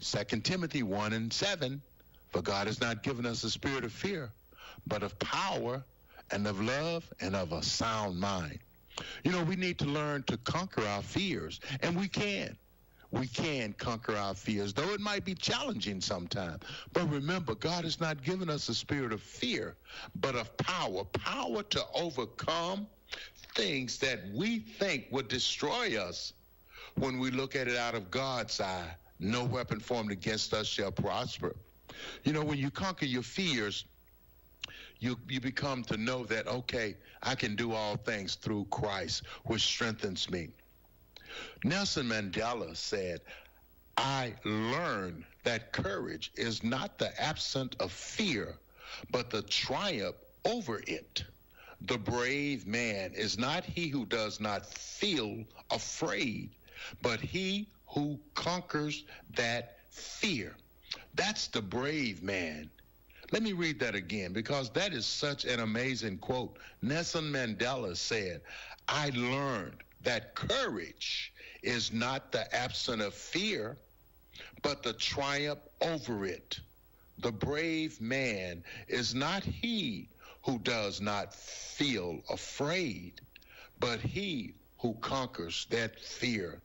2 Timothy 1:7, for God has not given us a spirit of fear, but of power and of love and of a sound mind. You know, we need to learn to conquer our fears, and we can. We can conquer our fears, though it might be challenging sometimes. But remember, God has not given us a spirit of fear, but of power to overcome things that we think would destroy us. When we look at it out of God's eye, no weapon formed against us shall prosper. You know, when you conquer your fears, you become to know that, okay, I can do all things through Christ, which strengthens me. Nelson Mandela said, I learned that courage is not the absence of fear, but the triumph over it. The brave man is not he who does not feel afraid, but he who conquers that fear. That's the brave man. Let me read that again, because that is such an amazing quote. Nelson Mandela said, I learned that courage is not the absence of fear, but the triumph over it. The brave man is not he who does not feel afraid, but he who conquers that fear.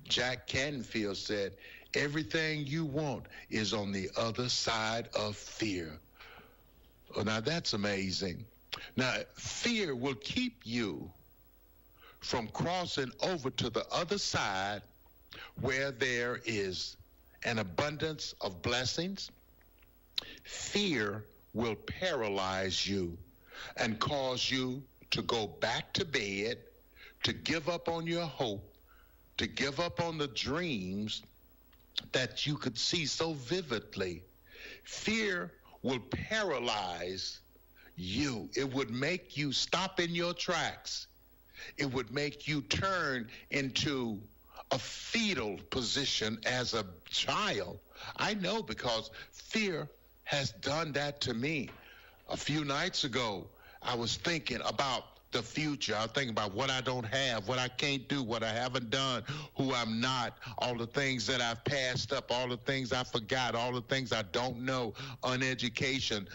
Jack Canfield said, everything you want is on the other side of fear. Oh, now that's amazing. Now, fear will keep you from crossing over to the other side where there is an abundance of blessings. Fear will paralyze you and cause you to go back to bed, to give up on your hope, to give up on the dreams that you could see so vividly. Fear will paralyze you. It would make you stop in your tracks. It would make you turn into a fetal position as a child. I know, because fear has done that to me. A few nights ago, I was thinking about the future. I was thinking about what I don't have, what I can't do, what I haven't done, who I'm not, all the things that I've passed up, all the things I forgot, all the things I don't know, uneducation,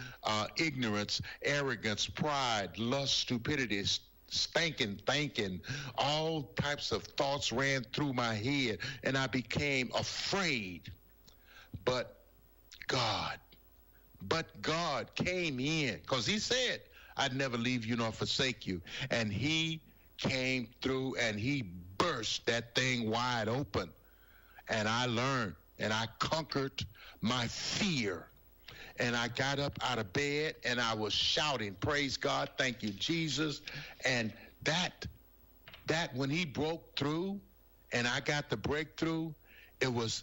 ignorance, arrogance, pride, lust, stupidity, stinking thinking, all types of thoughts ran through my head, and I became afraid. But God came in, because he said, I'd never leave you nor forsake you. And he came through and he burst that thing wide open. And I learned and I conquered my fear. And I got up out of bed and I was shouting, praise God, thank you, Jesus. And that when he broke through and I got the breakthrough, it was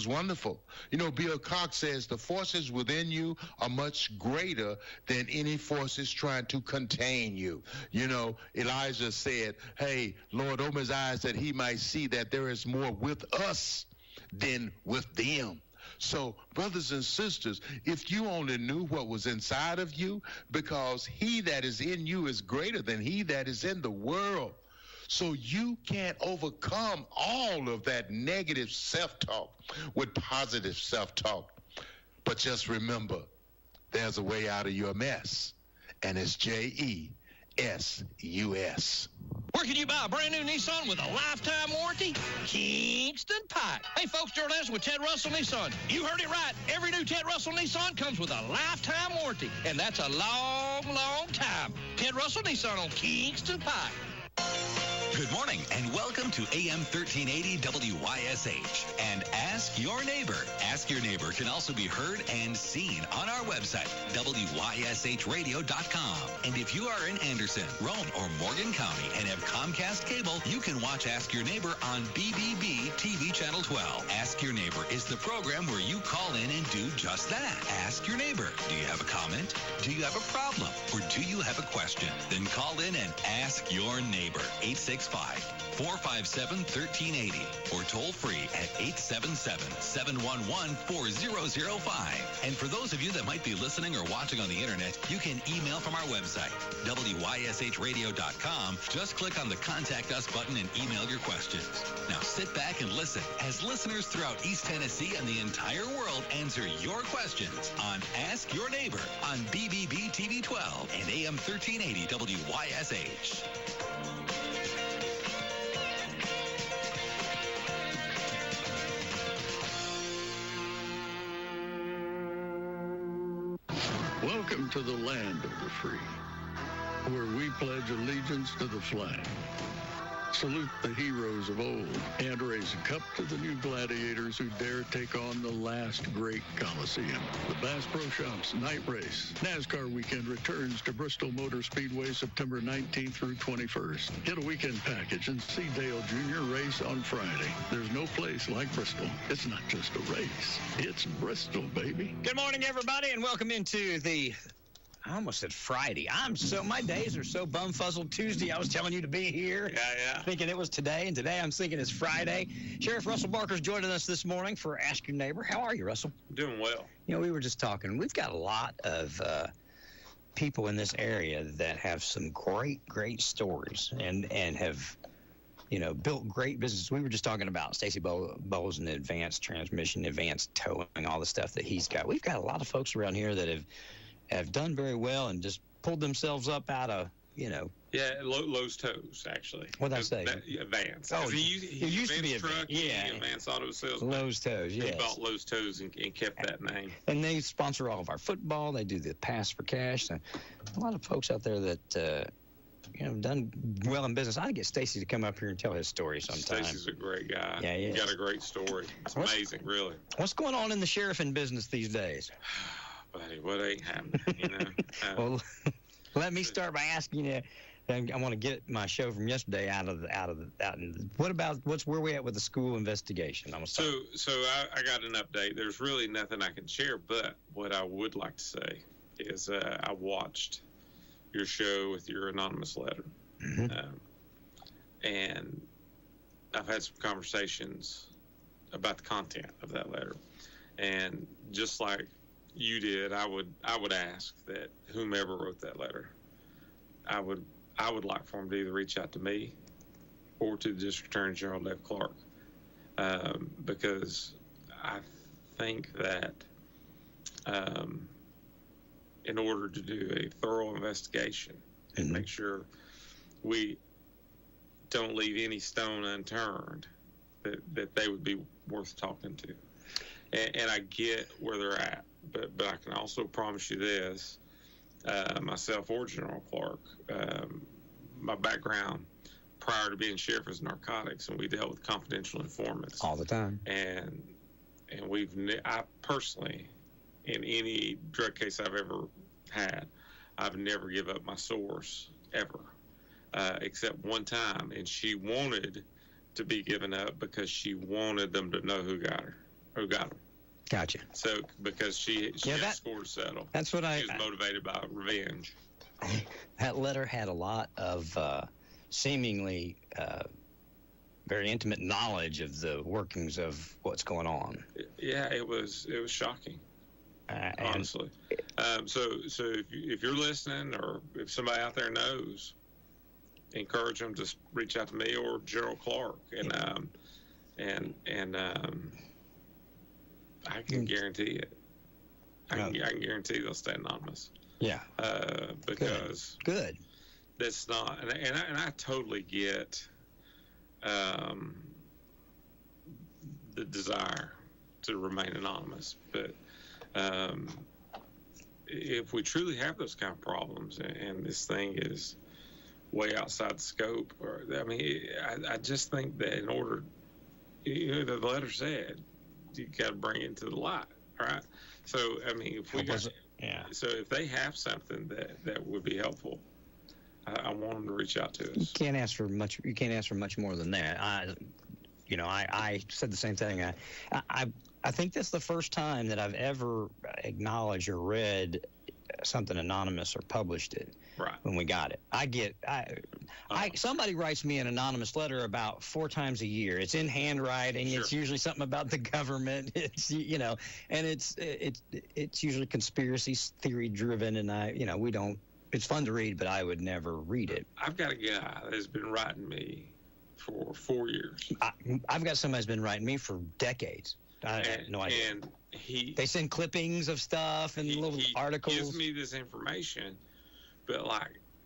wonderful. You know, Bill Cox says the forces within you are much greater than any forces trying to contain you. You know, Elijah said, hey, Lord, open his eyes that he might see that there is more with us than with them. So, brothers and sisters, if you only knew what was inside of you, because he that is in you is greater than he that is in the world. So you can't overcome all of that negative self-talk with positive self-talk. But just remember, there's a way out of your mess, and it's JESUS. Where can you buy a brand new Nissan with a lifetime warranty? Kingston Pike. Hey folks, Gerald Anderson with Ted Russell Nissan. You heard it right. Every new Ted Russell Nissan comes with a lifetime warranty, and that's a long, long time. Ted Russell Nissan on Kingston Pike. Good morning and welcome to AM 1380 WYSH and Ask Your Neighbor. Ask Your Neighbor can also be heard and seen on our website, WYSHradio.com. And if you are in Anderson, Rome, or Morgan County and have Comcast cable, you can watch Ask Your Neighbor on BBB TV Channel 12. Ask Your Neighbor is the program where you call in and do just that. Ask Your Neighbor. Do you have a comment? Do you have a problem? Or do you have a question? Then call in and ask your neighbor. 865 457-1380 or toll free at 877-711-4005. And for those of you that might be listening or watching on the internet, you can email from our website, WYSHradio.com. Just click on the Contact Us button and email your questions. Now sit back and listen as listeners throughout East Tennessee and the entire world answer your questions on Ask Your Neighbor on BBB TV 12 and AM 1380 WYSH. Welcome to the land of the free, where we pledge allegiance to the flag, salute the heroes of old, and raise a cup to the new gladiators who dare take on the last great Coliseum. The Bass Pro Shops Night Race NASCAR weekend returns to Bristol Motor Speedway September 19th through 21st. Get a weekend package and see Dale Jr. race on Friday. There's no place like Bristol. It's not just a race. It's Bristol, baby. Good morning, everybody, and welcome into I almost said Friday. My days are so bumfuzzled. Tuesday, I was telling you to be here. Yeah. Thinking it was today, and today I'm thinking it's Friday. Sheriff Russell Barker's joining us this morning for Ask Your Neighbor. How are you, Russell? Doing well. You know, we were just talking. We've got a lot of people in this area that have some great stories and have, built great businesses. We were just talking about Stacy Bowles and advanced transmission, advanced towing, all the stuff that he's got. We've got a lot of folks around here that have done very well and just pulled themselves up out of, Yeah, Lowe's Tows, actually. What'd I say? Advance. Oh, he used to be a truck, yeah. Advance Auto Sales. Lowe's Tows, yes. He bought Lowe's Tows and kept that name. And they sponsor all of our football. They do the Pass for Cash. And a lot of folks out there that, done well in business. I'd get Stacy to come up here and tell his story sometime. Stacy's a great guy. Yeah, he is. He's got a great story. It's amazing, really. What's going on in the sheriffing business these days? Buddy, what ain't happening, Well, let me start by asking you. I want to get my show from yesterday out. What about where we at with the school investigation? So I got an update. There's really nothing I can share, but what I would like to say is I watched your show with your anonymous letter, and I've had some conversations about the content of that letter, and just like you did, I would ask that whomever wrote that letter, I would like for him to either reach out to me or to the District Attorney General Dave Clark, because I think that in order to do a thorough investigation and make sure we don't leave any stone unturned, that they would be worth talking to. And I get where they're at, but I can also promise you this, myself or General Clark, my background prior to being sheriff was narcotics, and we dealt with confidential informants all the time. And I personally, in any drug case I've ever had, I've never give up my source ever, except one time, and she wanted to be given up because she wanted them to know who got them. Gotcha. So because she had scored to settle. That's what she was motivated by revenge. That letter had a lot of seemingly very intimate knowledge of the workings of what's going on. Yeah, it was shocking. Honestly. So if you're listening, or if somebody out there knows, encourage them to reach out to me or General Clark, and I can guarantee it. I can guarantee they'll stay anonymous. Yeah. Because good. That's not, and I totally get the desire to remain anonymous, but if we truly have those kind of problems, and this thing is way outside the scope, I just think that in order, the letter said, you got to bring it to the light, right? So, if we got, so if they have something that would be helpful, I want them to reach out to us. You can't ask for much more than that. I said the same thing. I think that's the first time that I've ever acknowledged or read something anonymous or published it Right. when we got it. Somebody writes me an anonymous letter about 4 times a year. It's in handwriting. Sure. It's usually something about the government. It's and it's usually conspiracy theory driven, and we don't. It's fun to read, but I would never read it. I've got a guy that's been writing me for 4 years. I've got somebody that's been writing me for decades. I have no idea. And they send clippings of stuff and little articles. He gives me this information, but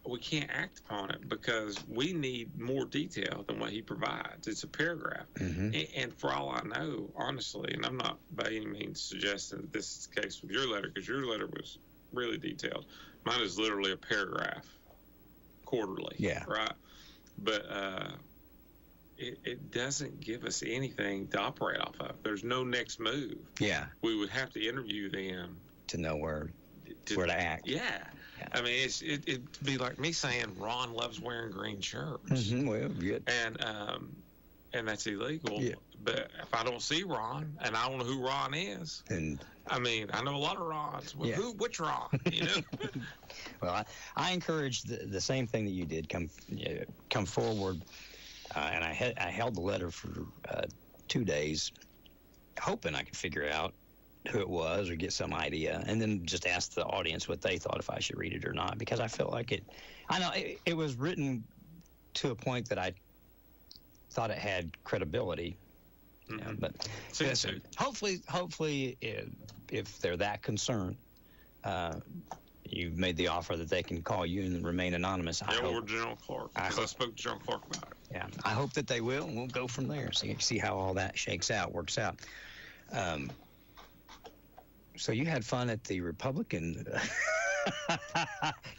we can't act upon it because we need more detail than what he provides. It's a paragraph. Mm-hmm. And for all I know, honestly, and I'm not by any means suggesting that this is the case with your letter, because your letter was really detailed. Mine is literally a paragraph quarterly. Yeah. Right? But it doesn't give us anything to operate off of. There's no next move. Yeah. We would have to interview them to know where to act. Yeah. I mean, it'd be like me saying Ron loves wearing green shirts. Mm-hmm. Well, good. And that's illegal. Yeah. But if I don't see Ron and I don't know who Ron is, I mean, I know a lot of Rons. Well, which Ron? Well, I encourage the same thing that you did. Come forward. And I held the letter for 2 days, hoping I could figure out who it was or get some idea, and then just ask the audience what they thought, if I should read it or not, because I felt like it. I know it was written to a point that I thought it had credibility. Mm-hmm. But hopefully, if they're that concerned, you've made the offer that they can call you and remain anonymous. Or General Clark, because I spoke to General Clark about it. Yeah, I hope that they will, and we'll go from there. See how all that works out. So you had fun at the Republican.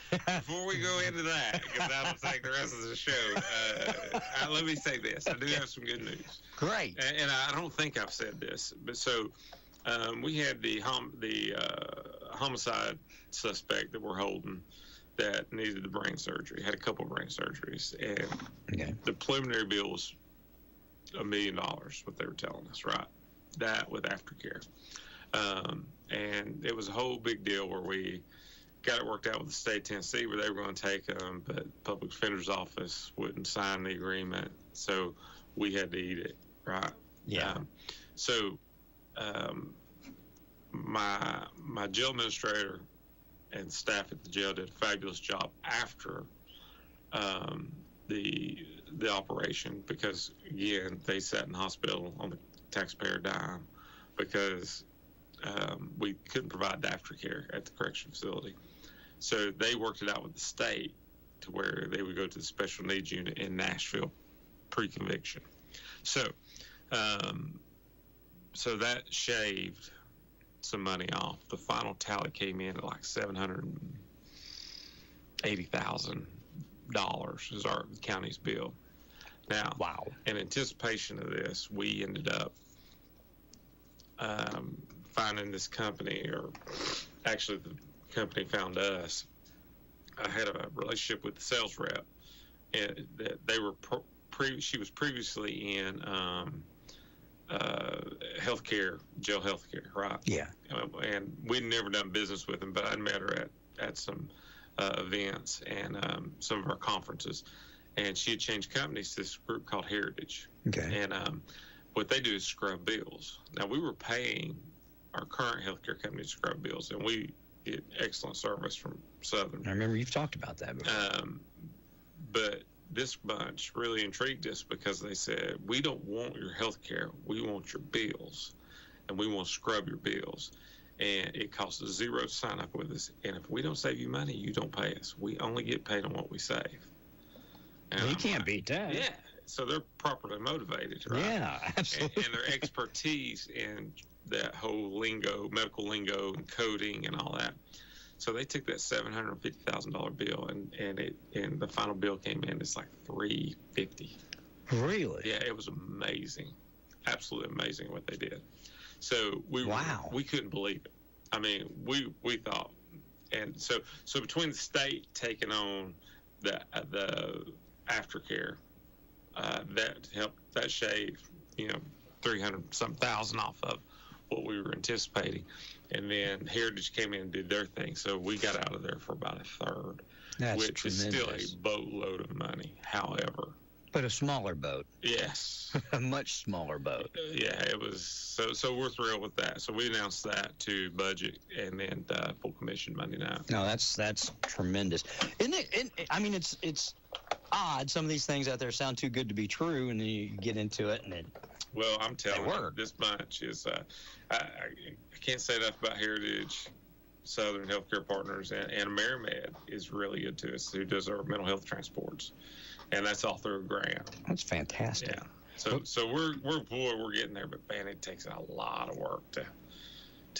Before we go into that, because that'll take the rest of the show, let me say this. I do have some good news. Great. And I don't think I've said this, but so we had the homicide suspect that we're holding that needed the brain surgery, had a couple of brain surgeries, and the preliminary bill was $1 million, what they were telling us, right? That with aftercare. And it was a whole big deal where we got it worked out with the state of Tennessee where they were going to take them, but Public Defender's Office wouldn't sign the agreement, so we had to eat it, right? Yeah. My jail administrator and staff at the jail did a fabulous job after the operation, because again they sat in the hospital on the taxpayer dime because we couldn't provide the aftercare at the correction facility. So they worked it out with the state to where they would go to the special needs unit in Nashville pre-conviction. So that shaved some money off. The final tally came in at like $780,000 is our county's bill. Now, wow. In anticipation of this, we ended up finding this company, or actually the company found us. I had a relationship with the sales rep, and that they were she was previously in healthcare, jail healthcare, right? Yeah. And we'd never done business with them, but I met her at some events and some of our conferences, and she had changed companies to this group called Heritage. Okay. And what they do is scrub bills. Now, we were paying our current healthcare company to scrub bills, and we get excellent service from Southern. I remember you've talked about that before. But this bunch really intrigued us because they said, we don't want your health care, we want your bills, and we want to scrub your bills. And it costs us $0 to sign up with us. And if we don't save you money, you don't pay us. We only get paid on what we save. And you can't beat that. Yeah. So they're properly motivated, right? Yeah, absolutely. And their expertise in that whole lingo, medical lingo, and coding and all that. So they took that $750,000 bill, and the final bill came in. It's like $350. Really? Yeah, it was amazing, absolutely amazing what they did. So we couldn't believe it. I mean, we thought, and so between the state taking on the aftercare, that helped, that shaved $300-something thousand off of what we were anticipating. And then Heritage came in and did their thing, so we got out of there for about a third, which tremendous. is still a boatload of money. However, but a smaller boat. Yes. A much smaller boat. Yeah, it was. So we're thrilled with that. So we announced that to budget and then full commission Monday night. No, that's tremendous. Isn't it? I mean, it's odd. Some of these things out there sound too good to be true, and then you get into it, and well, I'm telling you, this bunch is. I can't say enough about Heritage, Southern Healthcare Partners, and AmeriMed is really good to us, who does our mental health transports. And that's all through a grant. That's fantastic. Yeah. So we're getting there, but man, it takes a lot of work to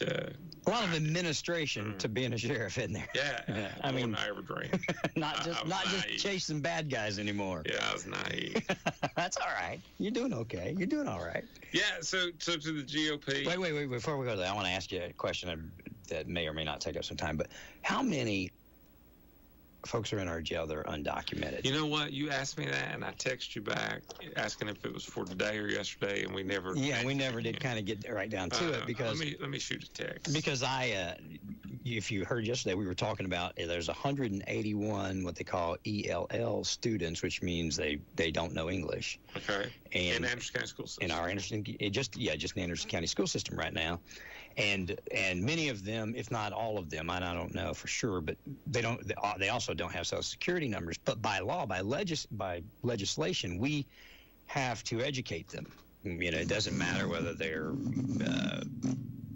a lot of administration to being a sheriff in there. Yeah. I mean, I ever dream. not just chasing bad guys anymore. Yeah, I was naive. That's all right. You're doing okay. You're doing all right. Yeah. So to the GOP. Wait. Before we go there, I want to ask you a question that may or may not take up some time. But how many folks are in our jail that are undocumented? You know what? You asked me that, and I texted you back asking if it was for today or yesterday, and we never. Yeah, we never did kind of get right down to it because. Let me shoot a text. Because if you heard yesterday, we were talking about there's 181 what they call ELL students, which means they don't know English. Okay. In Anderson County School System. In our Anderson, just in the Anderson County School System right now. And many of them, if not all of them, I don't know for sure, but they also don't have Social Security numbers. But by law, by legislation, we have to educate them. You know, it doesn't matter whether they're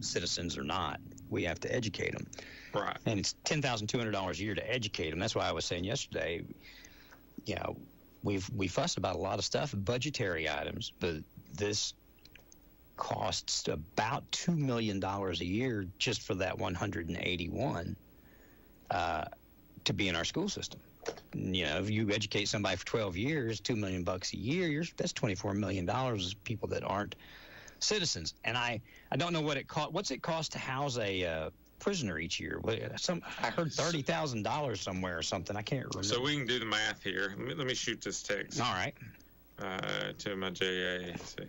citizens or not. We have to educate them. Right. And it's $10,200 a year to educate them. That's why I was saying yesterday, you know, we fuss about a lot of stuff, budgetary items, but this costs about $2 million a year just for that 181 to be in our school system. You know, if you educate somebody for 12 years, $2 million a year, that's $24 million of people that aren't citizens. And I don't know what it cost. What's it cost to house a prisoner each year? I heard $30,000 somewhere or something. I can't remember. So we can do the math here. Let me shoot this text. All right. To my JA. See.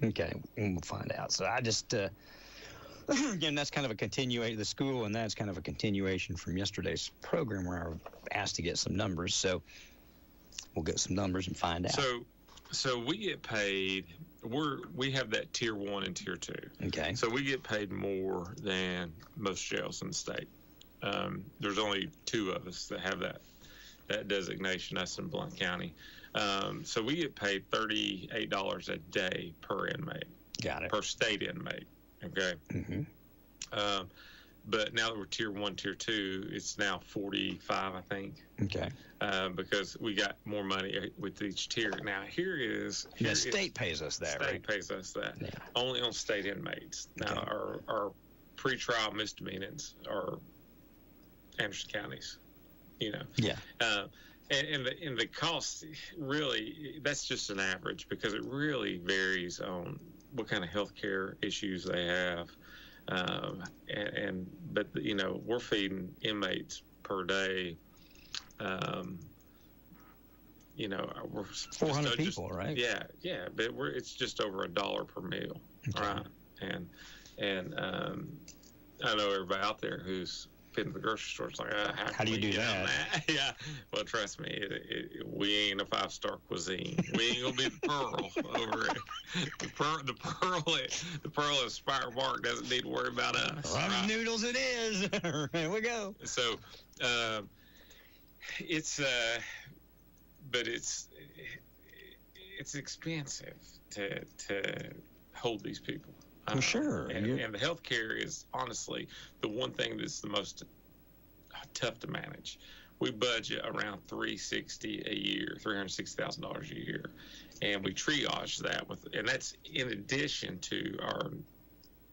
Okay, we'll find out. So I just, again, that's kind of a continuation of the school, and that's kind of a continuation from yesterday's program where I was asked to get some numbers. So we'll get some numbers and find out. So we get paid. We have that tier 1 and tier 2. Okay. So we get paid more than most jails in the state. There's only 2 of us that have that designation. Us in Blount County. So we get paid $38 a day per inmate. Got it. Per state inmate. Okay. Mm-hmm. But now that we're tier 1, tier 2, it's now 45, I think. Okay. Because we got more money with each tier. Now the state pays us that, right? State pays us that. Yeah. Only on state inmates. Okay. Now our pretrial misdemeanors are Anderson County's. You know. Yeah. And the cost, really, that's just an average because it really varies on what kind of health care issues they have. But you know, we're feeding inmates per day. You know, we're 400 people, right? Yeah, but it's just over $1 per meal, okay. Right? And I know everybody out there who's in the grocery store, it's like, how do you do that? Yeah, well, trust me, we ain't a 5-star cuisine. We ain't gonna be the Pearl over it. The Pearl of Spire Mark doesn't need to worry about us. Ramen noodles it is. Here we go. So, but it's expensive to hold these people. Well, sure. And the health care is honestly the one thing that's the most tough to manage. We budget around $360,000 a year, $360,000 a year, and we triage that and that's in addition to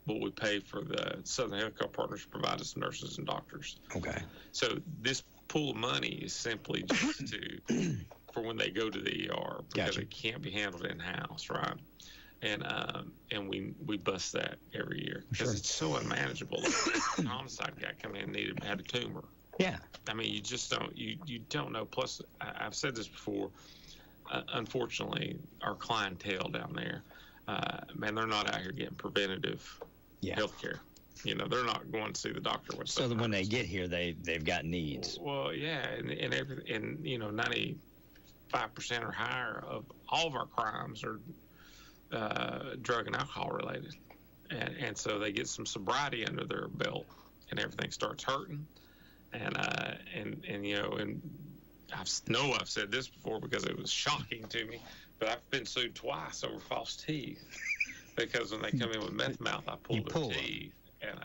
what we pay for the Southern Healthcare Partners to provide us nurses and doctors. Okay. So this pool of money is simply just for when they go to the ER because it can't be handled in house, right? And we bust that every year because it's so unmanageable. An homicide guy come in had a tumor. Yeah. I mean, you just don't you don't know. Plus, I've said this before. Unfortunately, our clientele down there, man, they're not out here getting preventative health care. They're not going to see the doctor. So when they get here, they've got needs. Well, yeah, and 95% or higher of all of our crimes are drug and alcohol related, and so they get some sobriety under their belt, and everything starts hurting, and I've said this before because it was shocking to me, but I've been sued twice over false teeth because when they come in with meth mouth, I pull their teeth. And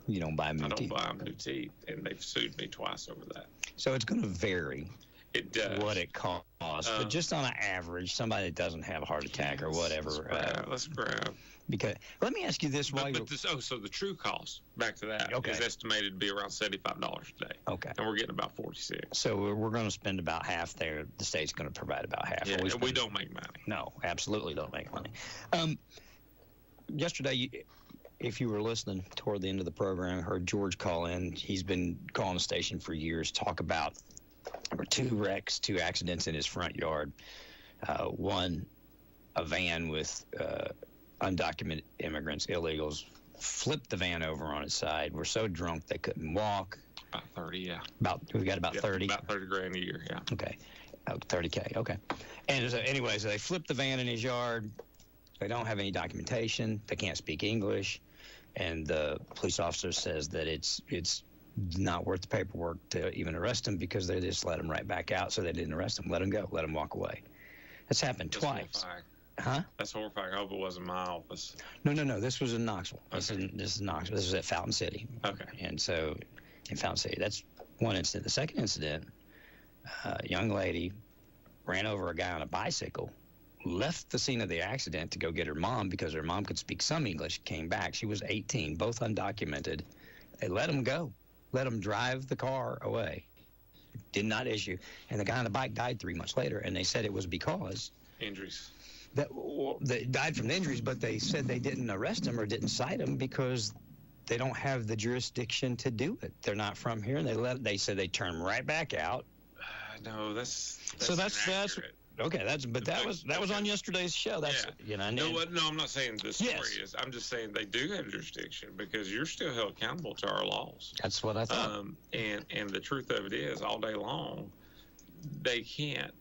you don't buy them buy them new teeth, and they've sued me twice over that. So it's going to vary. It does. What it costs, but just on an average, somebody that doesn't have a heart attack or whatever. Let's grab. Because let me ask you this: so the true cost, back to that, is estimated to be around $75 a day. Okay. And we're getting about 46. So we're going to spend about half there. The state's going to provide about half. Yeah, we don't make money. No, absolutely don't make money. Yesterday, if you were listening toward the end of the program, I heard George call in. He's been calling the station for years, talk about two accidents in his front yard. One, a van with undocumented immigrants, illegals, flipped the van over on its side. Were so drunk they couldn't walk. About 30, yeah. We got about 30? About 30 grand a year, yeah. Okay. $30K, okay. And so anyway, so they flipped the van in his yard. They don't have any documentation. They can't speak English. And the police officer says that it's not worth the paperwork to even arrest him because they just let him right back out. So they didn't arrest him. Let him go. Let him walk away. That's happened twice. Horrifying. Huh? That's horrifying. I hope it wasn't my office. No. This was in Knoxville. Okay. This is Knoxville. This was at Fountain City. Okay. And so in Fountain City, that's one incident. The second incident, a young lady ran over a guy on a bicycle, left the scene of the accident to go get her mom because her mom could speak some English, came back. She was 18, both undocumented. They let him go, let him drive the car away. Did not issue. And the guy on the bike died 3 months later, and they said it was because injuries. They died from the injuries, but they said they didn't arrest him or didn't cite him because they don't have the jurisdiction to do it. They're not from here, and they said they turn right back out. No, that's okay. That was on yesterday's show. That's No, I'm not saying the story is. I'm just saying they do have jurisdiction because you're still held accountable to our laws. That's what I thought. And the truth of it is, all day long, they can't.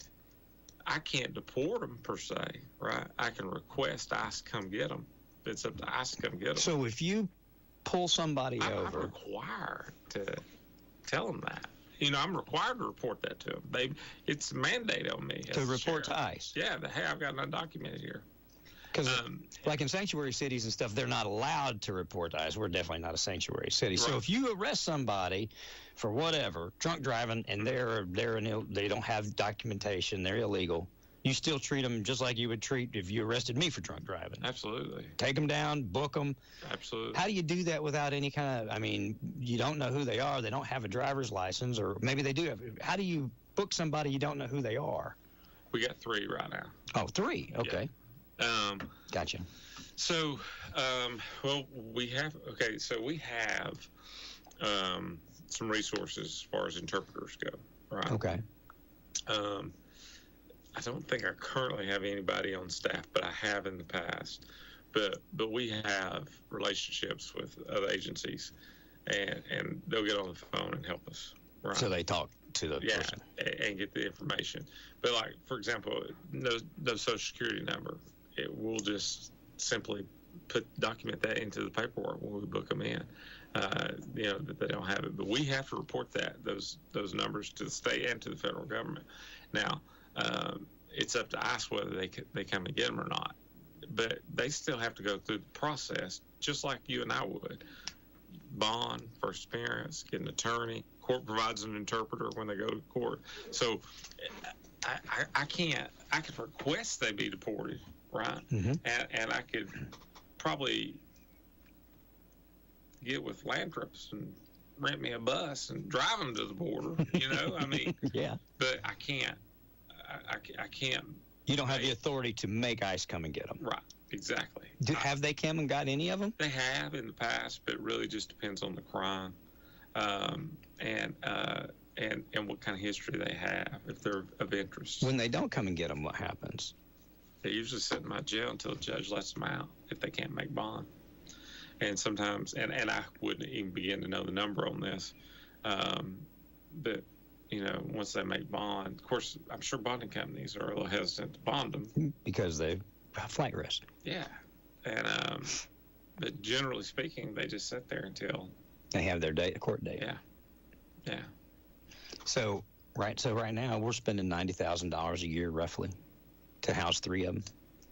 I can't deport them per se, right? I can request ICE come get them. It's up to ICE to come get them. So if you pull somebody over, I'm required to tell them that. I'm required to report that to them. It's a mandate on me to report to ICE. Yeah, hey, I've got an undocumented here. Because, like in sanctuary cities and stuff, they're not allowed to report to ICE. We're definitely not a sanctuary city. Right. So if you arrest somebody for whatever, drunk driving, and they don't have documentation, they're illegal, you still treat them just like you would treat if you arrested me for drunk driving. Absolutely. Take them down, book them. Absolutely. How do you do that without any kind of, you don't know who they are, they don't have a driver's license, or maybe they do have. How do you book somebody you don't know who they are? We got 3 right now. Oh, 3, okay. Yeah. Gotcha. So, we have some resources as far as interpreters go, right? Okay. I don't think I currently have anybody on staff, but I have in the past. But we have relationships with other agencies, and they'll get on the phone and help us. Right? So they talk to the person and get the information. But like, for example, no Social Security number. It will just simply document that into the paperwork when we book them in. That they don't have it, but we have to report those numbers to the state and to the federal government. Now, it's up to ICE whether they come and get them or not. But they still have to go through the process, just like you and I would. Bond, first appearance, get an attorney. Court provides an interpreter when they go to court. So I can request they be deported, right? Mm-hmm. And I could probably get with land trips and rent me a bus and drive them to the border. Yeah. But I can't. I can't. You don't have the authority to make ICE come and get them. Right. Exactly. Have they come and got any of them? They have in the past, but it really just depends on the crime, and what kind of history they have, if they're of interest. When they don't come and get them, what happens? They usually sit in my jail until the judge lets them out if they can't make bond. And sometimes, and I wouldn't even begin to know the number on this, but, once they make bond, of course, I'm sure bonding companies are a little hesitant to bond them. Because they have flight risk. Yeah. And, but generally speaking, they just sit there until they have their court date. Yeah. So right now we're spending $90,000 a year roughly to house 3 of them,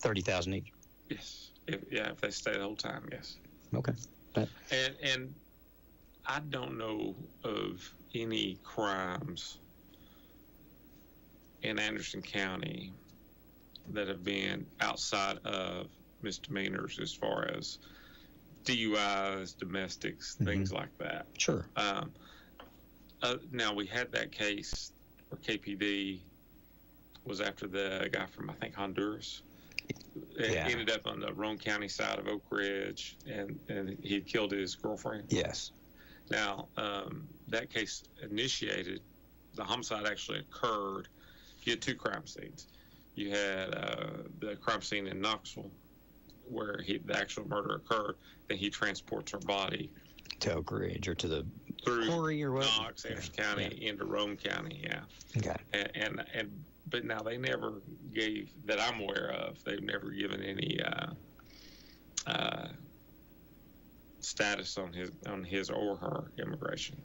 $30,000 each. Yes. If they stay the whole time, yes. Okay. And I don't know of any crimes in Anderson County that have been outside of misdemeanors as far as DUIs, domestics, things like that. Sure. Now, we had that case where KPD was after the guy from, I think, Honduras. It ended up on the Roane County side of Oak Ridge, and he had killed his girlfriend. Yes. Now, that case initiated, the homicide actually occurred. You had 2 crime scenes. You had the crime scene in Knoxville, where the actual murder occurred. Then he transports her body to Oak Ridge or to the through quarry or what? Knox, Anderson County, into Roane County. Yeah. Okay. But now they never gave, that I'm aware of, they've never given any status on his or her immigration.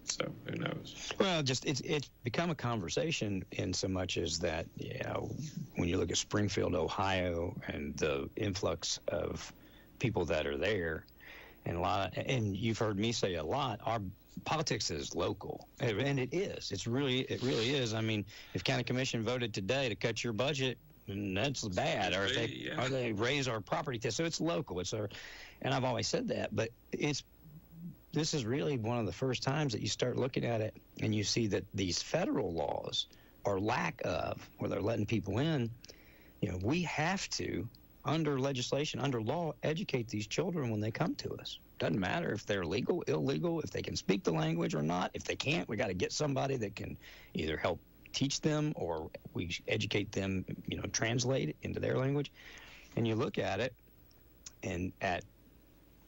So who knows? Well, just it's become a conversation in so much as that, when you look at Springfield, Ohio, and the influx of people that are there, and you've heard me say a lot, our politics is local, and it is. It really is. I mean, if county commission voted today to cut your budget, that's bad. Or if they raise our property tax, so it's local. And I've always said that, but this is really one of the first times that you start looking at it and you see that these federal laws, or lack of, where they're letting people in, we have to, under legislation, under law, educate these children when they come to us. Doesn't matter if they're legal, illegal, if they can speak the language or not. If they can't, we got to get somebody that can either help teach them, or we educate them, translate it into their language. And you look at it, and at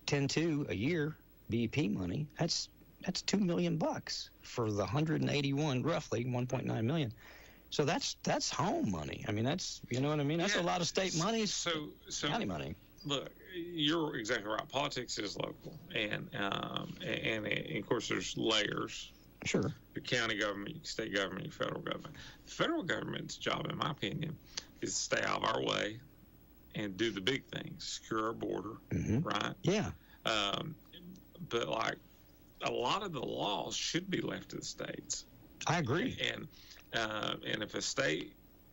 10-2 a year, BEP money, that's $2 million for the 181, roughly 1.9 million. So that's home money. I mean, that's, you know what I mean? That's a lot of state money, so county money. Look, you're exactly right. Politics is local, and of course there's layers. Sure. The county government, state government, federal government. The federal government's job, in my opinion, is to stay out of our way and do the big things, secure our border, right? Yeah. But like a lot of the laws should be left to the states. I agree. And if a state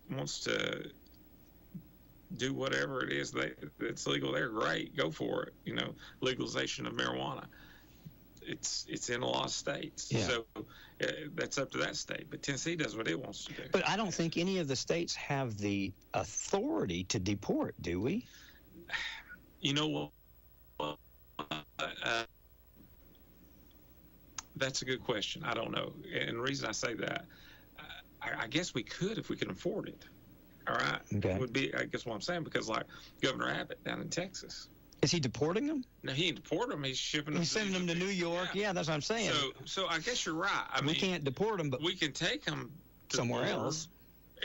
wants to do whatever it is that's legal there, great, go for it. Legalization of marijuana. It's in a lot of states. Yeah. So that's up to that state. But Tennessee does what it wants to do. But I don't think any of the states have the authority to deport, do we? You know what? That's a good question. I don't know. And the reason I say that, I guess we could if we could afford it. All right? Okay. Would be, I guess what I'm saying, because like Governor Abbott down in Texas. Is he deporting them? No, he ain't deporting them. He's shipping them. He's sending them to New York. Yeah, that's what I'm saying. So I guess you're right. I mean, we can't deport them, but we can take them to somewhere else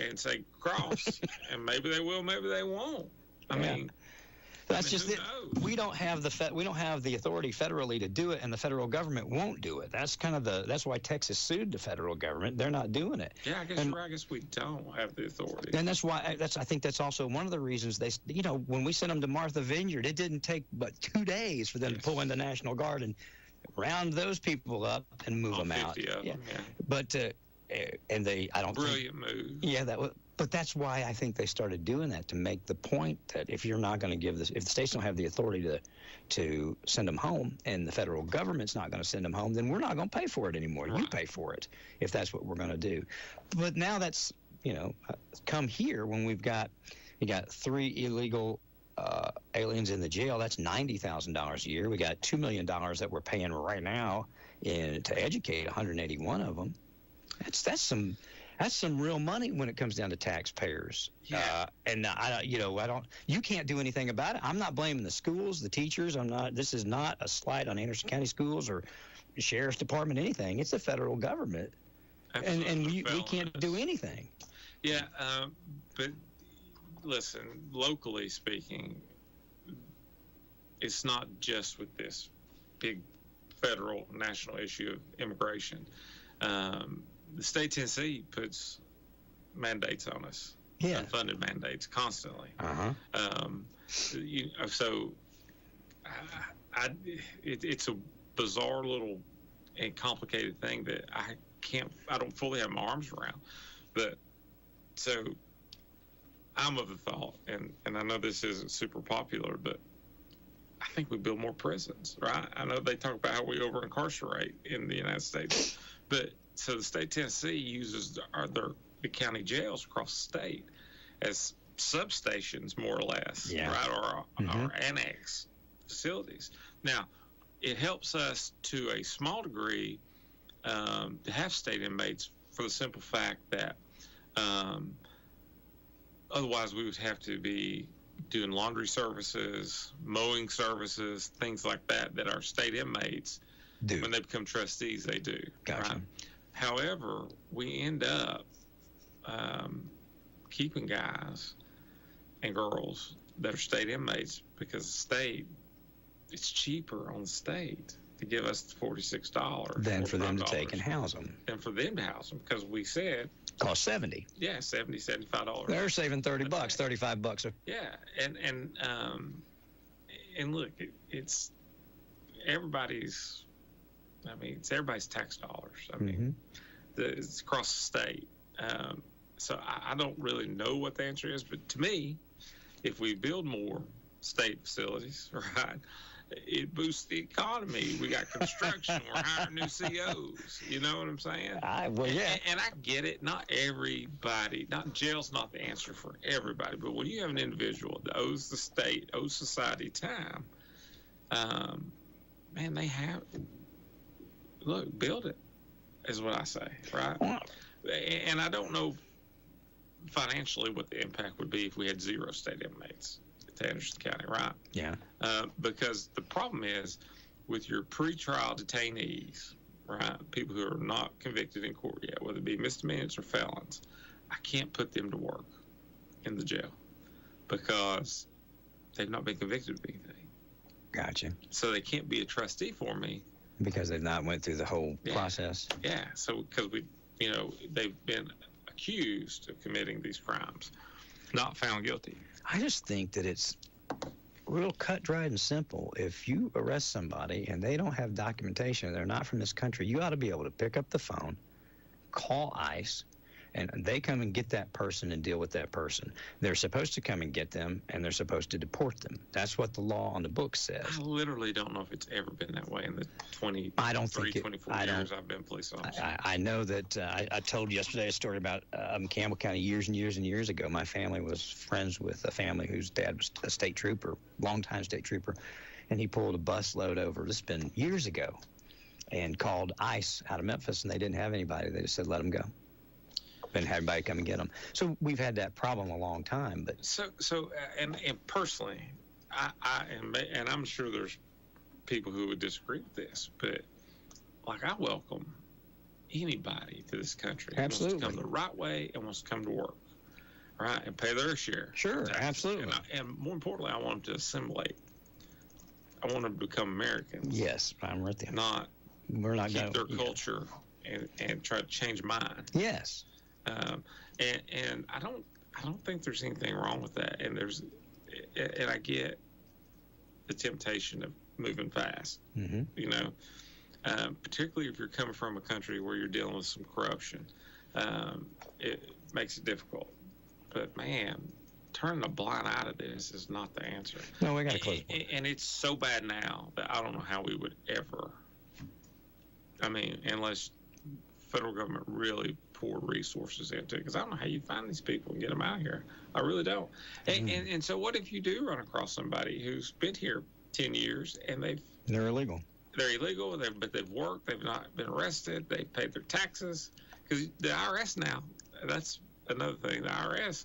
and say cross, and maybe they will, maybe they won't. I mean, that's just it. We don't have the authority federally to do it, and the federal government won't do it. That's that's why Texas sued the federal government. They're not doing it. Yeah, I guess you're right. I guess we don't have the authority. And that's why I think that's also one of the reasons when we sent them to Martha Vineyard, it didn't take but 2 days for them to pull in the National Guard and round those people up and move them out. But brilliant move. Yeah, but that's why I think they started doing that, to make the point that if you're not going to give this, if the states don't have the authority to send them home, and the federal government's not going to send them home, then we're not going to pay for it anymore. Right. You pay for it if that's what we're going to do. But now that's come here when you got 3 illegal aliens in the jail. That's $90,000 a year. We got $2 million that we're paying right now to educate 181 of them. That's some. That's some real money when it comes down to taxpayers. Yeah. And you can't do anything about it. I'm not blaming the schools, the teachers. This is not a slight on Anderson County schools or sheriff's department, anything. It's the federal government. And we can't do anything. Yeah. But listen, locally speaking, it's not just with this big federal national issue of immigration. The state of Tennessee puts mandates on us, unfunded mandates constantly. So it's a bizarre little and complicated thing that I don't fully have my arms around. But so I'm of the thought, and I know this isn't super popular, but I think we build more prisons, right? I know they talk about how we over-incarcerate in the United States, but so the state of Tennessee uses the county jails across the state as substations, more or less, right, or annex facilities. Now, it helps us to a small degree to have state inmates for the simple fact that otherwise we would have to be doing laundry services, mowing services, things like that our state inmates do. When they become trustees, they do. Gotcha. Right? However, we end up keeping guys and girls that are state inmates because the state, it's cheaper on the state to give us $46 than for them to take and house them. Than for them to house them, because we said cost $70. Yeah, $70, $75. They're saving $30, $35. Yeah, and look, it's everybody's. I mean, it's everybody's tax dollars. I mean, it's across the state. So I don't really know what the answer is, but to me, if we build more state facilities, right, it boosts the economy. We got construction. We're hiring new COs. You know what I'm saying? And I get it. Not everybody, jail's not the answer for everybody. But when you have an individual that owes the state, owes society time, man, they have. Look, build it, is what I say, right? And I don't know financially what the impact would be if we had 0 state inmates to Anderson County, right? Yeah. Because the problem is with your pretrial detainees, right, people who are not convicted in court yet, whether it be misdemeanors or felons, I can't put them to work in the jail because they've not been convicted of anything. Gotcha. So they can't be a trustee for me. Because they've not went through the whole process. Yeah, so because they've been accused of committing these crimes, not found guilty. I just think that it's real cut, dried, and simple. If you arrest somebody and they don't have documentation, they're not from this country, you ought to be able to pick up the phone, call ICE, and they come and get that person and deal with that person. They're supposed to come and get them, and they're supposed to deport them. That's what the law on the book says. I literally don't know if it's ever been that way in the 24 years I've been a police officer. I know that I told yesterday a story about Campbell County years and years and years ago. My family was friends with a family whose dad was a state trooper, longtime state trooper, and he pulled a busload over. This has been years ago, and called ICE out of Memphis, and they didn't have anybody. They just said, let them go. And have everybody come and get them. So we've had that problem a long time. But and personally, and I'm sure there's people who would disagree with this, but like I welcome anybody to this country who wants to come the right way and wants to come to work, right, and pay their share. Sure, absolutely. And more importantly, I want them to assimilate. I want them to become Americans. Yes, I'm right there. We're not keep their culture and try to change mine. Yes. And I don't think there's anything wrong with that. And I get the temptation of moving fast, particularly if you're coming from a country where you're dealing with some corruption. It makes it difficult. But man, turning a blind eye to this is not the answer. No, we got to close. And it's so bad now that I don't know how we would ever. I mean, unless federal government really pour resources into it, because I don't know how you find these people and get them out here. I really don't. And so what if you do run across somebody who's been here 10 years and they're illegal? They're illegal, but they've worked, they've not been arrested, they've paid their taxes, because the IRS now, that's another thing. The IRS,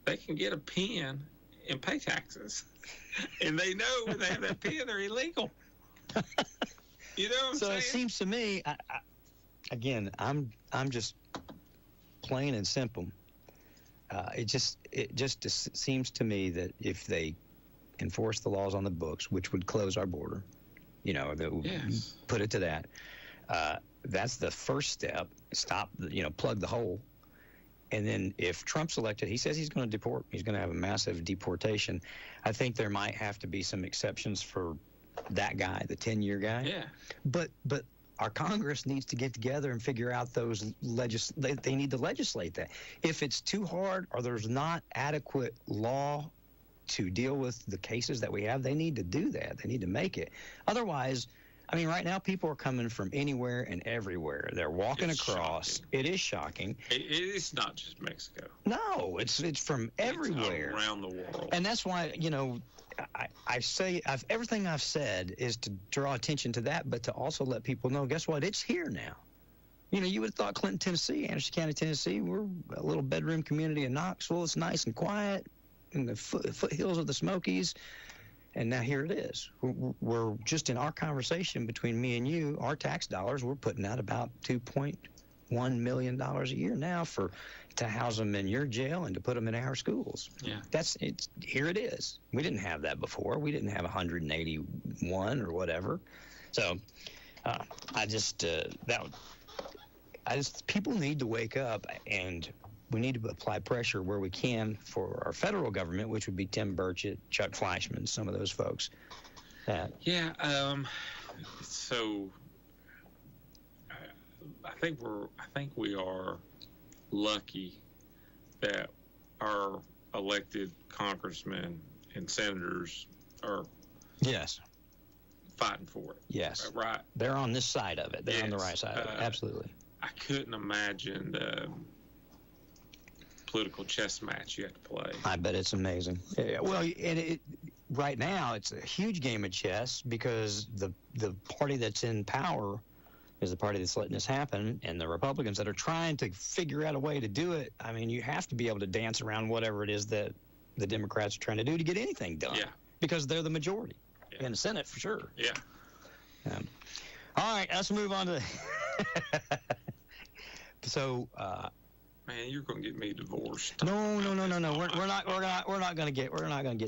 they can get a pen and pay taxes, and they know when they have that pen, they're illegal. You know what I'm saying? So it seems to me, again, I'm just plain and simple. It just seems to me that if they enforce the laws on the books, which would close our border, put it to that. That's the first step. Stop, plug the hole. And then if Trump's elected, he says he's going to deport. He's going to have a massive deportation. I think there might have to be some exceptions for that guy, the 10-year guy. Yeah. But our Congress needs to get together and figure out those they need to legislate that. If it's too hard or there's not adequate law to deal with the cases that we have, they need to do that. They need to make it. Otherwise, I mean, right now people are coming from anywhere and everywhere. They're walking across. Shocking. It is shocking. It's not just Mexico. No, it's from everywhere. It's around the world. And that's why, I say everything I've said is to draw attention to that, but to also let people know, guess what? It's here now. You would have thought Clinton, Tennessee, Anderson County, Tennessee, we're a little bedroom community in Knoxville. It's nice and quiet in the foothills of the Smokies. And now here it is. We're just in our conversation between me and you, our tax dollars, we're putting out about $2.1 million a year now to house them in your jail and to put them in our schools. Yeah. Here it is. We didn't have that before. We didn't have 181 or whatever. So people need to wake up, and we need to apply pressure where we can for our federal government, which would be Tim Burchett, Chuck Fleischman, some of those folks. Yeah. So I think we are lucky that our elected congressmen and senators are fighting for it. Yes. Right. They're on this side of it. They're on the right side of it. Absolutely. I couldn't imagine the political chess match you have to play. I bet it's amazing. Well, and right now it's a huge game of chess because the party that's in power is the party that's letting this happen, and the Republicans that are trying to figure out a way to do it. I mean, you have to be able to dance around whatever it is that the Democrats are trying to do to get anything done. Yeah. Because they're the majority in the Senate for sure. Yeah. All right, let's move on to. So. Man, you're going to get me divorced. No. We're not going to get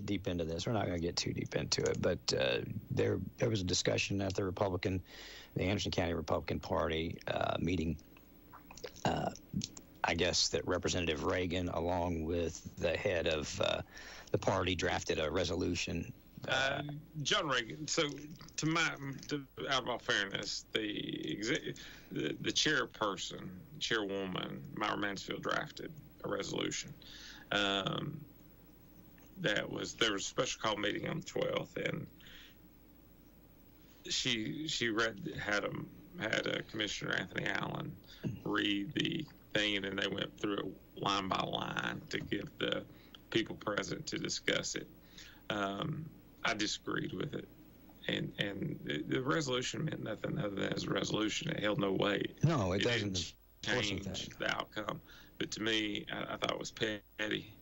deep into this. We're not going to get too deep into it. But there was a discussion at the Anderson County Republican Party meeting. I guess that Representative Reagan, along with the head of the party, drafted a resolution. John Reagan. So, out of all fairness, the chairwoman, Myra Mansfield, drafted a resolution. There was a special call meeting on the 12th, and she had Commissioner Anthony Allen read the thing, and then they went through it line by line to give the people present to discuss it. I disagreed with it, and the resolution meant nothing other than as a resolution. It held no weight. No, it doesn't change the outcome. But to me, I thought it was petty,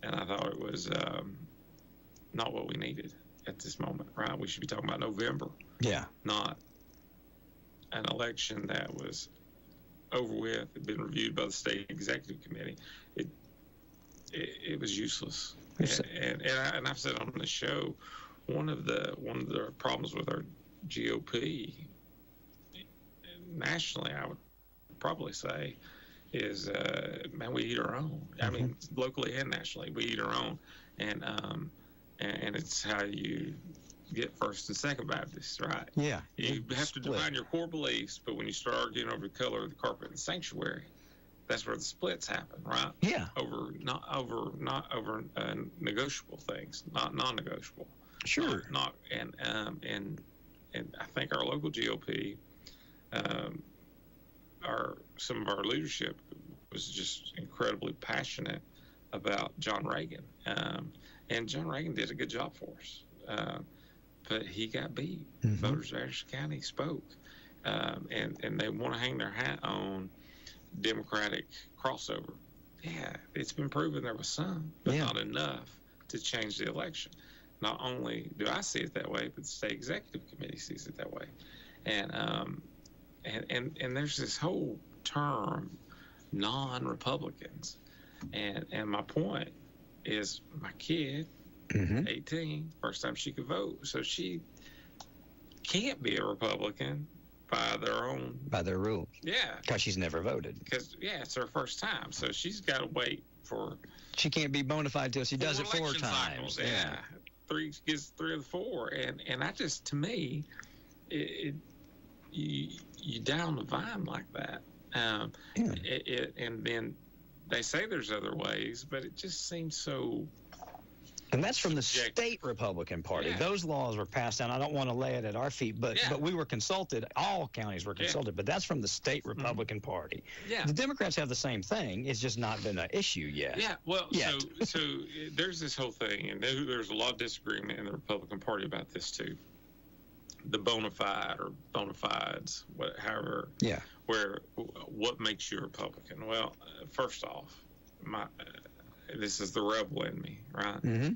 and I thought it was not what we needed at this moment. Right? We should be talking about November. Yeah. Not an election that was over with, had been reviewed by the state executive committee. It was useless. And I've said on the show, one of the problems with our GOP nationally, I would probably say, is man, we eat our own. I mean, locally and nationally, we eat our own, and it's how you get First and Second Baptists, right? Yeah. You have to define your core beliefs, but when you start arguing over the color of the carpet in the sanctuary, that's where the splits happen, right? Yeah. Not over negotiable things, not non-negotiable. Sure. And I think our local GOP, some of our leadership was just incredibly passionate about John Reagan, and John Reagan did a good job for us, but he got beat. Voters of Anderson County spoke, and they want to hang their hat on Democratic crossover. Yeah, it's been proven there was some, but not enough to change the election. Not only do I see it that way, but the state executive committee sees it that way. And there's this whole term, non-Republicans. And my point is, my kid, 18, first time she could vote, so she can't be a Republican by their rules. Yeah. Because she's never voted. Because, it's her first time, so she's got to wait for... She can't be bona fide till she does it 4 times. Cycles. Yeah. Gets 3 of the 4. And I just, to me, you down the vine like that. And then they say there's other ways, but it just seems so... And that's from the state Republican Party. Yeah. Those laws were passed down. I don't want to lay it at our feet, but we were consulted. All counties were consulted, but that's from the state Republican Party. Yeah. The Democrats have the same thing. It's just not been an issue yet. Yeah, well, so there's this whole thing, and there's a lot of disagreement in the Republican Party about this, too. The bona fide or bona fides, however, what makes you a Republican? Well, first off, this is the rebel in me, right? Mm-hmm.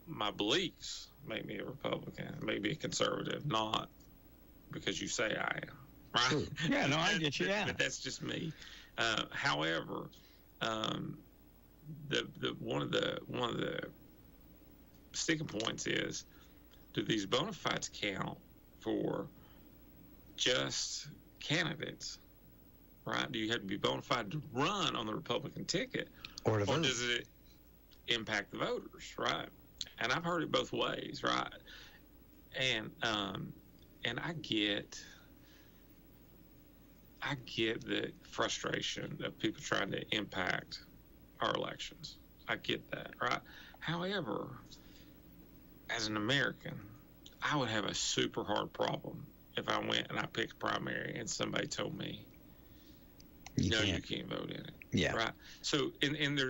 My beliefs make me a Republican, maybe a conservative, not because you say I am, right? True. Yeah, no, I get you. Yeah, but that's just me. However, one of the sticking points is, do these bona fides count for just candidates? Right? Do you have to be bona fide to run on the Republican ticket, or does it impact the voters? Right? And I've heard it both ways, right? And I get the frustration of people trying to impact our elections. I get that, right? However, as an American, I would have a super hard problem if I went and I picked primary and somebody told me, you can't vote in it. Yeah. Right. So, and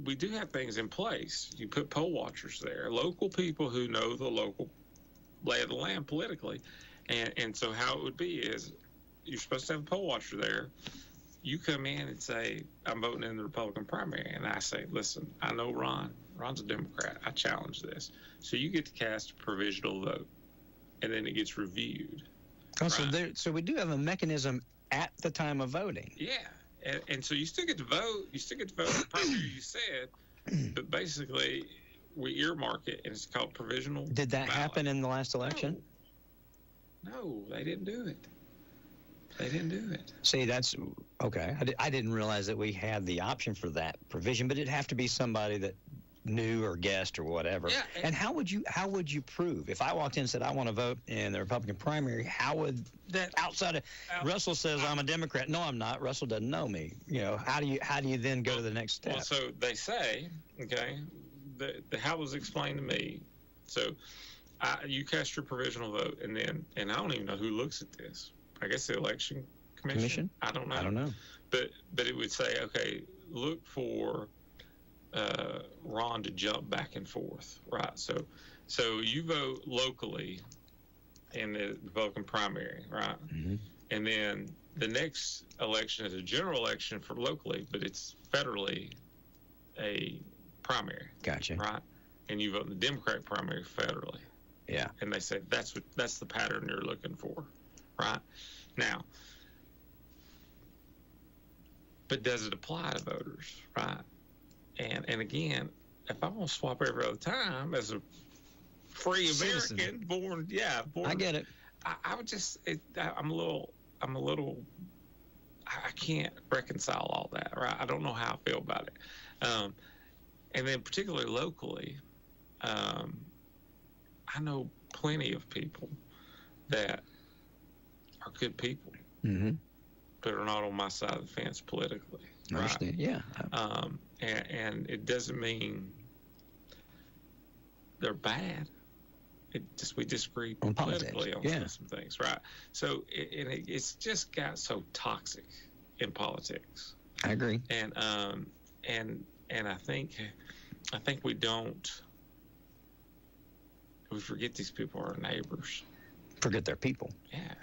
we do have things in place. You put poll watchers there, local people who know the local lay of the land politically. And so how it would be is, you're supposed to have a poll watcher there. You come in and say, I'm voting in the Republican primary. And I say, listen, I know Ron's a Democrat. I challenge this. So you get to cast a provisional vote, and then it gets reviewed. Oh, right? So we do have a mechanism at the time of voting. Yeah. And so you still get to vote. You still get to vote in the primary, you said. But basically, we earmark it, and it's called provisional Did that ballot. Happen in the last election? No, they didn't do it. They didn't do it. See, that's okay. I didn't realize that we had the option for that provision, but it'd have to be somebody that knew or guessed or whatever. Yeah, and how would you prove? If I walked in and said I want to vote in the Republican primary, how would that outside of Russell says I'm a Democrat? No, I'm not. Russell doesn't know me. How do you then go to the next step? Well, so they say, okay, the how was explained to me. So you cast your provisional vote, and I don't even know who looks at this. I guess the election commission. I don't know. But it would say, okay, look for Ron to jump back and forth, right? So you vote locally in the Republican primary, right? Mm-hmm. And then the next election is a general election for locally, but it's federally a primary. Gotcha. Right? And you vote in the Democratic primary federally. Yeah. And they say that's the pattern you're looking for, right? Now, but does it apply to voters, right? And again, if I'm gonna swap every other time as a free American, born, I get it. I would just, I'm a little, I can't reconcile all that, right? I don't know how I feel about it. And then particularly locally, I know plenty of people that are good people, mm-hmm. but are not on my side of the fence politically. I understand, yeah. And it doesn't mean they're bad. We disagree on politically politics. on some things, right? So it's just got so toxic in politics. I agree. And I think we forget these people are our neighbors. Forget their people. Yeah.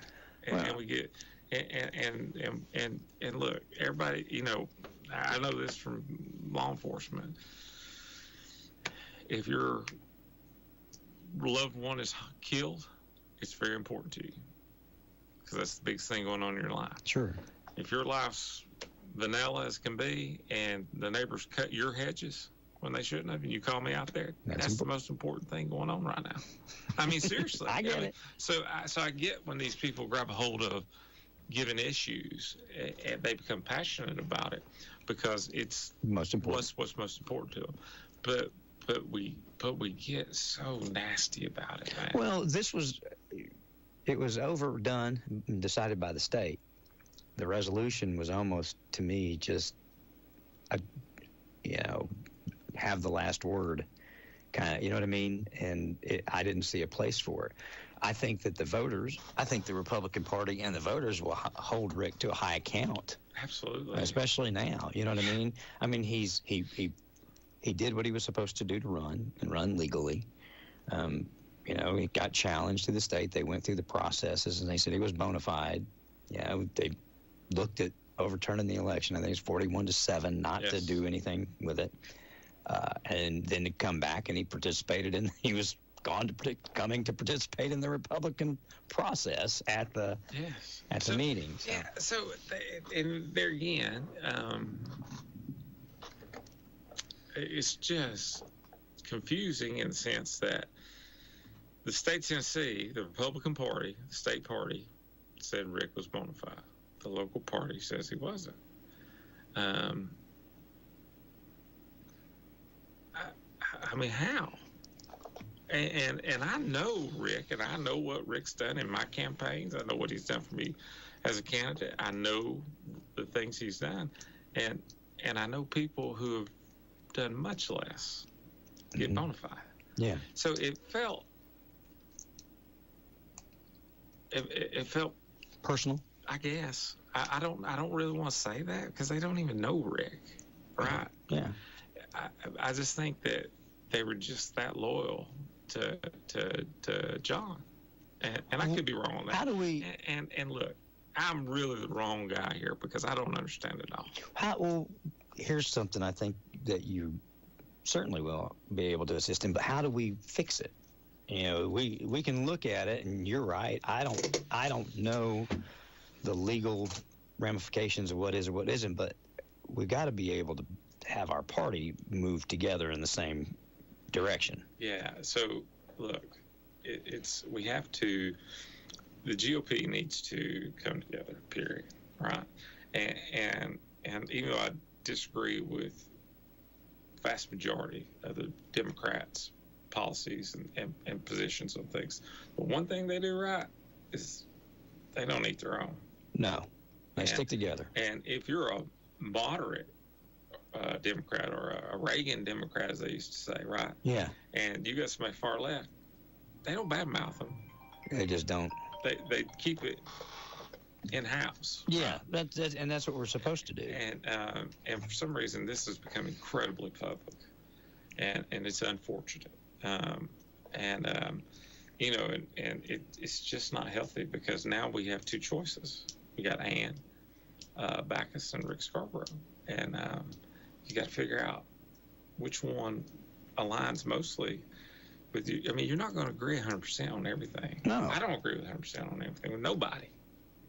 And we get, And look, everybody, you know, I know this from law enforcement. If your loved one is killed, it's very important to you because that's the biggest thing going on in your life. Sure. If your life's vanilla as can be and the neighbors cut your hedges when they shouldn't have, and you call me out there, that's the most important thing going on right now. I mean, seriously. I get it. So I get when these people grab a hold of given issues and they become passionate about it because it's most important. What's most important to them. But we get so nasty about it, man. Well, it was overdone and decided by the state. The resolution was almost, to me, just have the last word, kind of, you know what I mean? And I didn't see a place for it. I think that the Republican Party and the voters will hold Rick to a high account. Absolutely. Especially now, you know what I mean? I mean, he did what he was supposed to do to run legally. You know, he got challenged to the state. They went through the processes, and they said he was bona fide. You know, they looked at overturning the election. I think it's 41-7 not to do anything with it. And then to come back, and he participated in. He was coming to participate in the Republican process at the meeting. So. Yeah. So, and there again, it's just confusing in the sense that the state of Tennessee, the Republican Party, the state party, said Rick was bona fide. The local party says he wasn't. I mean, how? And I know Rick, and I know what Rick's done in my campaigns. I know what he's done for me as a candidate. I know the things he's done, and I know people who have done much less get bona fide. Yeah. So it felt personal. I guess I don't really want to say that because they don't even know Rick, right? Yeah. I just think that they were just that loyal to John, and I could be wrong on that. How do we? And look, I'm really the wrong guy here because I don't understand it all. Well, here's something I think that you certainly will be able to assist in, but how do we fix it? You know, we can look at it, and you're right. I don't know the legal ramifications of what is or what isn't, but we've got to be able to have our party move together in the same direction. Yeah. So look, we have to. The GOP needs to come together. Period. Right. And even though I disagree with the vast majority of the Democrats' policies and positions on things, but one thing they do right is they don't eat their own. No, they stick together. And if you're a moderate Democrat or a Reagan Democrat, as they used to say, right? Yeah. And you got somebody far left, they don't badmouth them. They just don't. They keep it in house. Yeah, and that's what we're supposed to do. And for some reason, this has become incredibly public, and it's unfortunate. You know, and it's just not healthy because now we have two choices. We got Ann Backus and Rick Scarborough, and you got to figure out which one aligns mostly with you. I mean, you're not going to agree 100% on everything. No, I don't agree with 100% on everything with nobody,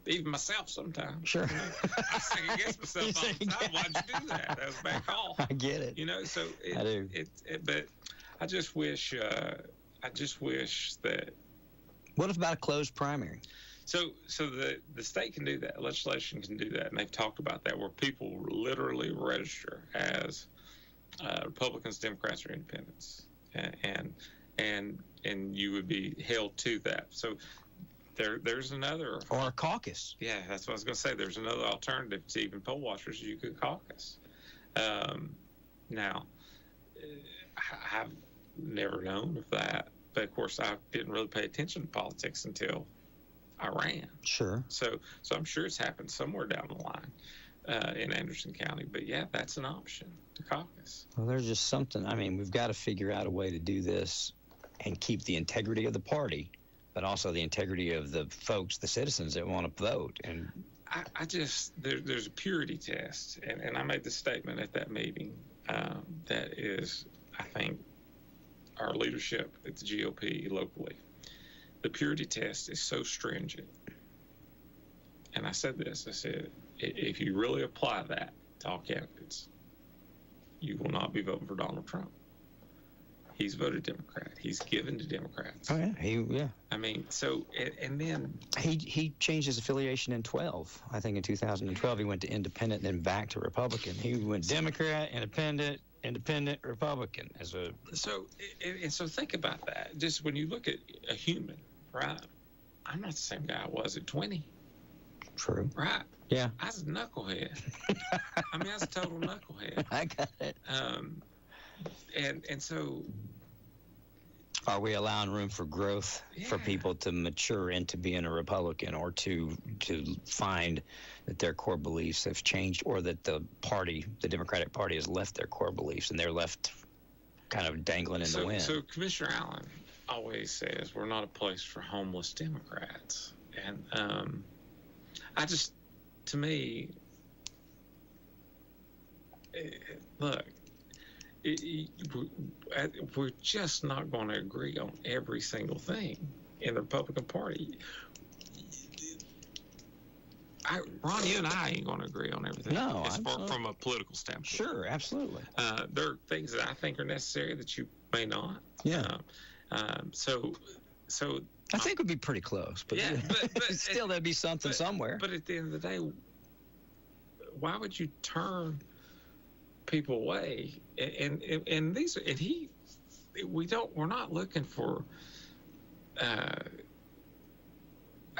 even myself sometimes. Sure. You know, I second guess myself all the time. Why'd you do that? That was a bad call. I get it. You know, so I do. But I just wish that. What about a closed primary? So the state can do that. Legislation can do that, and they've talked about that, where people literally register as Republicans, Democrats, or Independents, and you would be held to that. So there's another. Or a caucus. Yeah, that's what I was going to say. There's another alternative to even poll watchers. You could caucus. Now, I've never known of that, but of course I didn't really pay attention to politics until I ran. Sure. So I'm sure it's happened somewhere down the line in Anderson County. But yeah, that's an option to caucus. Well, there's just something. I mean, we've got to figure out a way to do this and keep the integrity of the party, but also the integrity of the folks, the citizens that want to vote. And I just, there's a purity test, and I made the statement at that meeting that is, I think, our leadership at the GOP locally. The purity test is so stringent. And I said this, I said, if you really apply that to all candidates, you will not be voting for Donald Trump. He's voted Democrat. He's given to Democrats. Oh, yeah. I mean, so, and then... He changed his affiliation in 12. I think in 2012, he went to independent and then back to Republican. He went Democrat, independent, Republican. So think about that. Just when you look at a human, right? I'm not the same guy I was at 20. True. Right. Yeah. I was a knucklehead. I mean, I was a total knucklehead. I got it. And so, are we allowing room for growth for people to mature into being a Republican, or to find that their core beliefs have changed, or that the Democratic Party has left their core beliefs and they're left kind of dangling in the wind? So Commissioner Allen always says we're not a place for homeless Democrats. And to me, look, we're just not going to agree on every single thing in the Republican Party. Ron, you and I ain't going to agree on everything. No, from a political standpoint. Sure, absolutely. There are things that I think are necessary that you may not. Yeah. So I think it would be pretty close, but, yeah, but still there'd be something somewhere. But at the end of the day, why would you turn people away? We're not looking for. I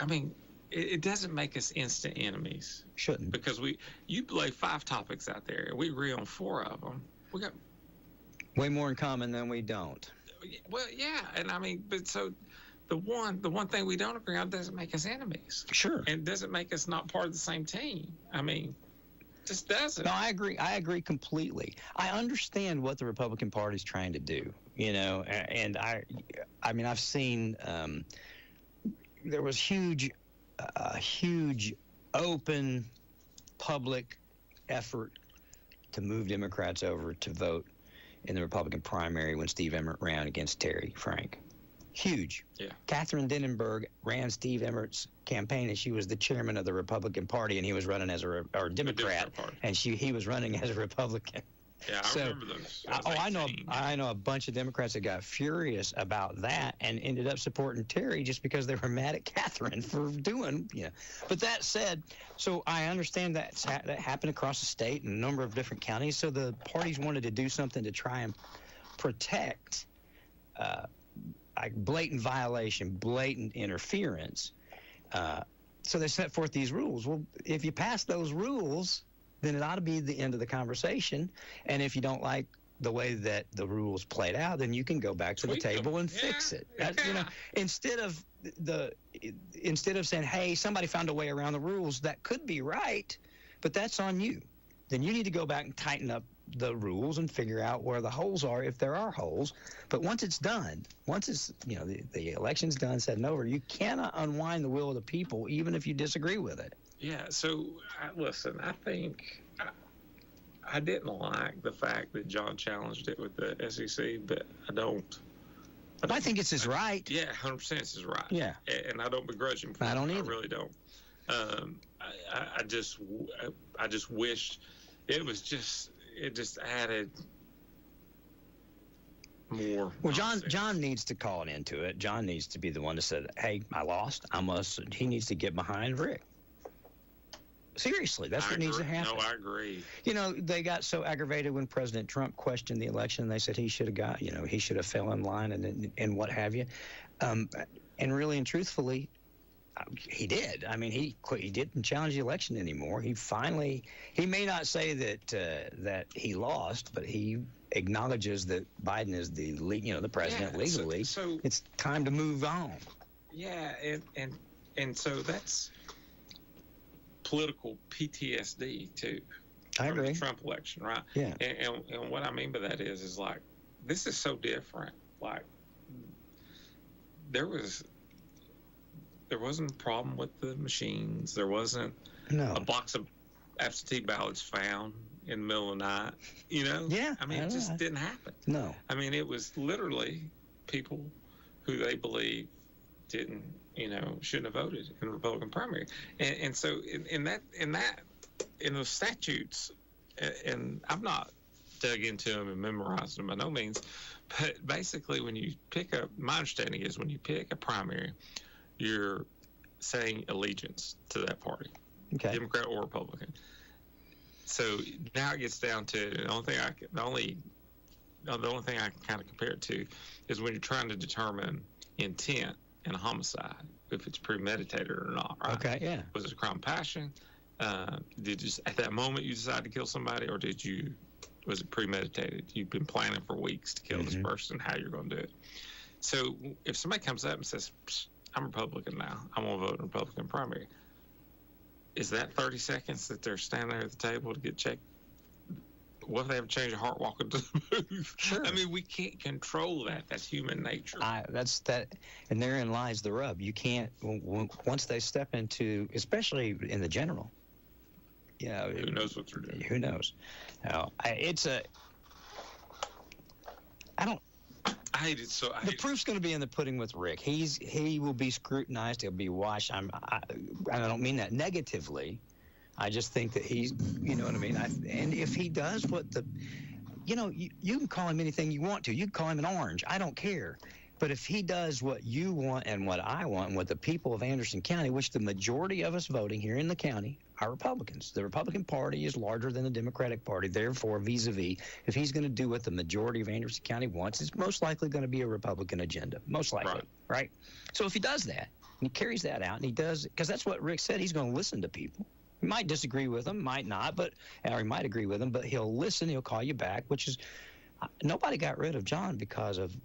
mean, it doesn't make us instant enemies. Shouldn't. Because you lay 5 topics out there, and we agree on 4 of them. We got way more in common than we don't. Well, yeah, and I mean, but so the one thing we don't agree on doesn't make us enemies. Sure. And doesn't make us not part of the same team. I mean, just doesn't. No, I agree. I agree completely. I understand what the Republican Party is trying to do, and I mean, I've seen there was a huge open public effort to move Democrats over to vote in the Republican primary when Steve Emmert ran against Terry Frank. Huge. Yeah. Catherine Denenberg ran Steve Emmert's campaign, and she was the chairman of the Republican Party, and he was running as a Democrat, and he was running as a Republican. Yeah, I remember those. I know a bunch of Democrats that got furious about that and ended up supporting Terry just because they were mad at Catherine for doing, But that said, so I understand that happened across the state in a number of different counties. So the parties wanted to do something to try and protect blatant violation, blatant interference. So they set forth these rules. Well, if you pass those rules, then it ought to be the end of the conversation. And if you don't like the way that the rules played out, then you can go back to the table and fix it. Instead of saying, hey, somebody found a way around the rules, that could be right, but that's on you. Then you need to go back and tighten up the rules and figure out where the holes are, if there are holes. But once it's done, the election's done, said and over, you cannot unwind the will of the people, even if you disagree with it. Yeah, so listen, I think I didn't like the fact that John challenged it with the SEC, but I don't. I think it's his right. Yeah, 100% it's his right. Yeah. And I don't begrudge him for it. I don't either. I really don't. I just wish it just added more. Well, John needs to call it into it. John needs to be the one that said, hey, I lost. He needs to get behind Rick. Seriously, that's what needs to happen. No, I agree. They got so aggravated when President Trump questioned the election. They said he should have fell in line and what have you. And really and truthfully, he did. I mean, he didn't challenge the election anymore. He may not say that he lost, but he acknowledges that Biden is the president legally. So it's time to move on. Yeah, and so that's political PTSD too. I agree. The Trump election, right? Yeah. And what I mean by that is like, this is so different. Like, there was a problem with the machines. There wasn't No. a box of absentee ballots found in the middle of the night. Yeah. I mean, it just didn't happen. No. I mean, it was literally people who they believe didn't, shouldn't have voted in the Republican primary. And so in those statutes, and I've not dug into them and memorized them by no means, but basically when you my understanding is when you pick a primary, you're saying allegiance to that party, Okay. Democrat or Republican. So now it gets down to the only thing I can kind of compare it to is when you're trying to determine intent in a homicide, if it's premeditated or not. Right? Okay, yeah. Was it a crime of passion? Did you at that moment you decide to kill somebody, or was it premeditated? You've been planning for weeks to kill this person. How you're going to do it? So if somebody comes up and says, "I'm Republican now. I'm going to vote in Republican primary," is that 30 seconds that they're standing there at the table to get checked? What if they have to change their heart walking to the booth? Sure. I mean, we can't control that. That's human nature. And therein lies the rub. You can't, once they step into, especially in the general, who knows what they're doing? Who knows? I hate it so. The proof's going to be in the pudding with Rick. He will be scrutinized. He'll be watched. I don't mean that negatively. I just think that he's, you know what I mean? And if he does what you can call him anything you want to. You can call him an orange. I don't care. But if he does what you want and what I want and what the people of Anderson County, which the majority of us voting here in the county are Republicans. The Republican Party is larger than the Democratic Party. Therefore, vis-a-vis, if he's going to do what the majority of Anderson County wants, it's most likely going to be a Republican agenda. Most likely, right? So if he does that, and he carries that out, and he does, because that's what Rick said, he's going to listen to people. He might disagree with them, might not, or he might agree with them, but he'll listen, he'll call you back, which is, nobody got rid of John because of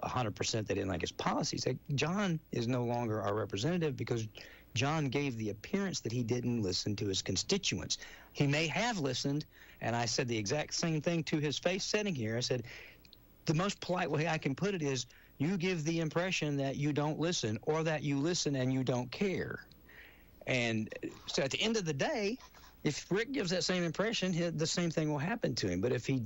100% they didn't like his policies. John is no longer our representative because John gave the appearance that he didn't listen to his constituents. He may have listened, and I said the exact same thing to his face sitting here. I said, the most polite way I can put it is, you give the impression that you don't listen or that you listen and you don't care. And so at the end of the day, if Rick gives that same impression, the same thing will happen to him. But if he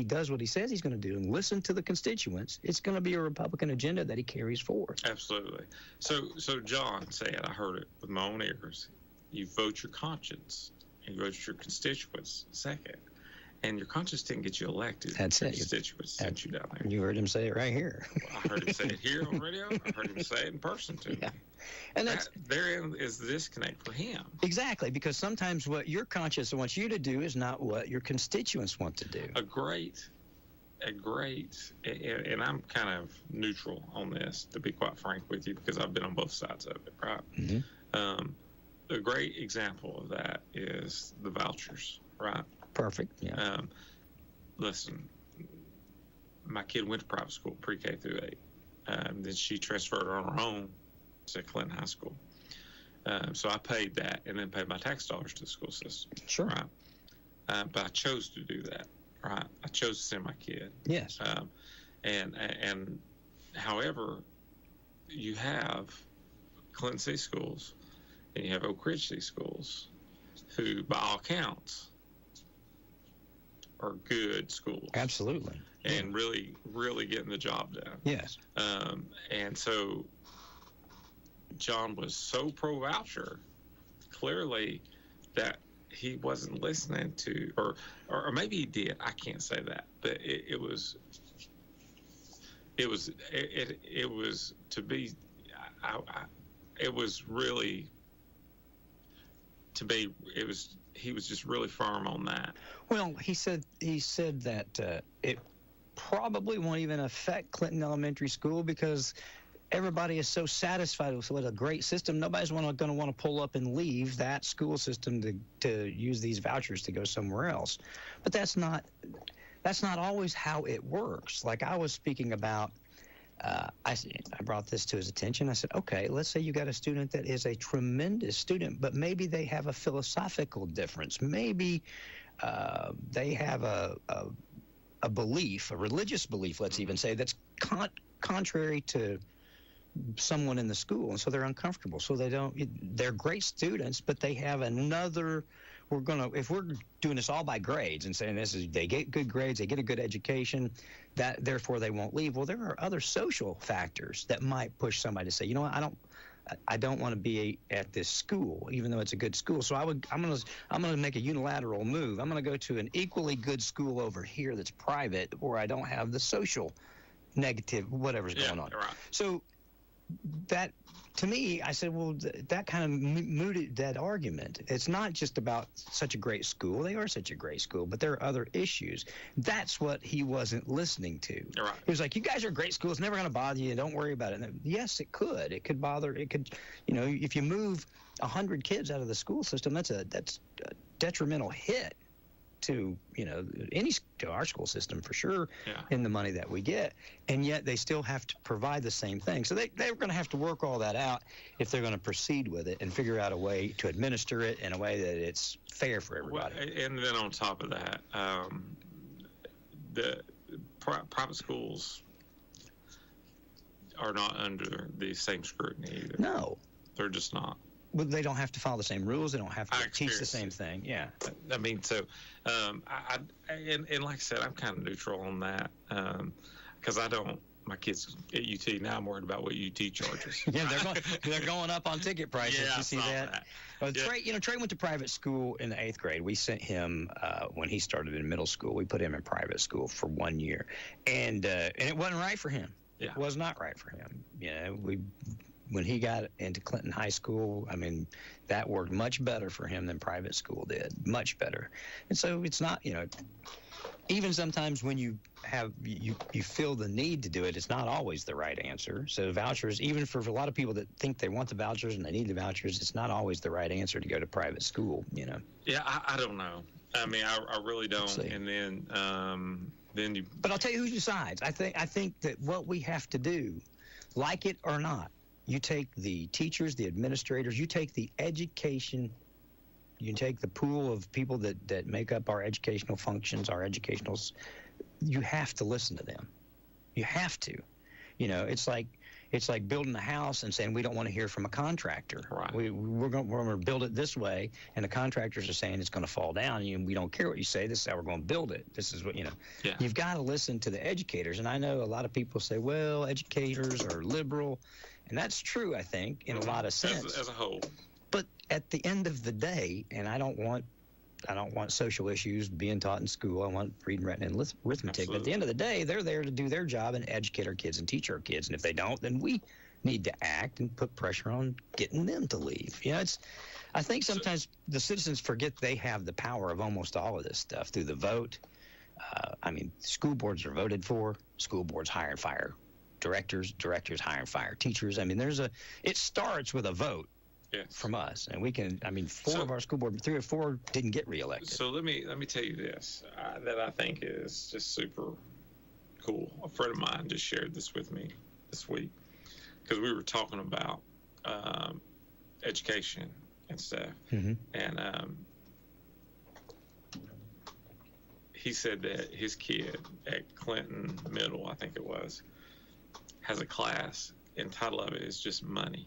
does what he says he's going to do and listen to the constituents, it's going to be a Republican agenda that he carries forward. Absolutely. So John said, I heard it with my own ears, you vote your conscience and you vote your constituents second. And your conscience didn't get you elected. That's your it. Constituents sent you down there. You heard him say it right here. I heard him say it here on radio. I heard him say it in person to me. And therein is the disconnect for him. Exactly, because sometimes what your conscience wants you to do is not what your constituents want to do. A great, and I'm kind of neutral on this, to be quite frank with you, because I've been on both sides of it, right? Mm-hmm. A great example of that is the vouchers, right? Perfect. Yeah. Listen, my kid went to private school, pre-K through 8. Then she transferred on her own to Clinton High School. So I paid that and then paid my tax dollars to the school system. Sure. Right. But I chose to do that. Right. I chose to send my kid. Yes. And however, you have Clinton City Schools and you have Oak Ridge City Schools, who, by all counts, are good schools. Absolutely. And really, really getting the job done. Yes. And so John was so pro-voucher, clearly, that he wasn't listening to, or maybe he did. I can't say that, but it was to be. It was really to be. It was. He was just really firm on that. Well, he said that it probably won't even affect Clinton Elementary School because everybody is so satisfied with a great system. Nobody's going to want to pull up and leave that school system to use these vouchers to go somewhere else. But that's not always how it works. Like I was speaking about, I brought this to his attention. I said, okay, let's say you got a student that is a tremendous student, but maybe they have a philosophical difference. Maybe they have a belief, a religious belief, let's even say, that's contrary to someone in the school, and so they're uncomfortable. So they're great students, but they have another. If we're doing this all by grades and saying they get good grades, they get a good education, that therefore they won't leave. Well, there are other social factors that might push somebody to say, you know what, I don't want to be at this school, even though it's a good school. So I'm gonna make a unilateral move. I'm gonna go to an equally good school over here that's private, where I don't have the social negative whatever's going on. Right. So that, to me, I said, well, that kind of mooted that argument. It's not just about such a great school. They are such a great school, but there are other issues. That's what he wasn't listening to. Right. He was like, you guys are a great school. It's never going to bother you. Don't worry about it. And yes, it could. It could bother. It could, if you move 100 kids out of the school system, that's a detrimental hit to our school system for sure, in the money that we get, and yet they still have to provide the same thing. So they're going to have to work all that out if they're going to proceed with it and figure out a way to administer it in a way that it's fair for everybody. Well, and then on top of that, the private schools are not under the same scrutiny either. No, they're just not. Well, they don't have to follow the same rules. They don't have to teach the same thing. Yeah. I mean, so, and like I said, I'm kind of neutral on that, because my kids at UT, now I'm worried about what UT charges. Yeah, they're going up on ticket prices. Yeah, you see that? Well, yeah. Trey went to private school in the 8th grade. We sent him, when he started in middle school, we put him in private school for 1 year. And it wasn't right for him. Yeah. It was not right for him. When he got into Clinton High School, I mean, that worked much better for him than private school did, much better. And so it's not, even sometimes when you feel the need to do it, it's not always the right answer. So vouchers, even for a lot of people that think they want the vouchers and they need the vouchers, it's not always the right answer to go to private school, Yeah, I don't know. I mean, I really don't. And then you. But I'll tell you who decides. I think that what we have to do, like it or not, you take the teachers, the administrators, you take the education, you take the pool of people that make up our educational functions, our educationals, you have to listen to them. You have to. It's like building a house and saying we don't want to hear from a contractor. Right. We're going to build it this way, and the contractors are saying it's going to fall down, and we don't care what you say. This is how we're going to build it. This is what, Yeah. You've got to listen to the educators. And I know a lot of people say, well, educators are liberal. And that's true, I think, in a lot of sense. As a whole. But at the end of the day, and I don't want social issues being taught in school. I want reading, writing, and arithmetic. Absolutely. But at the end of the day, they're there to do their job and educate our kids and teach our kids. And if they don't, then we need to act and put pressure on getting them to leave. I think sometimes the citizens forget they have the power of almost all of this stuff through the vote. School boards are voted for. School boards hire and fire directors hire and fire teachers. I mean, it starts with a vote from us, and we can. Four of our school board, 3 or 4 didn't get reelected. So let me tell you this that I think is just super cool. A friend of mine just shared this with me this week because we were talking about education and stuff, and he said that his kid at Clinton Middle, I think it was, has a class, and the title of it is just money,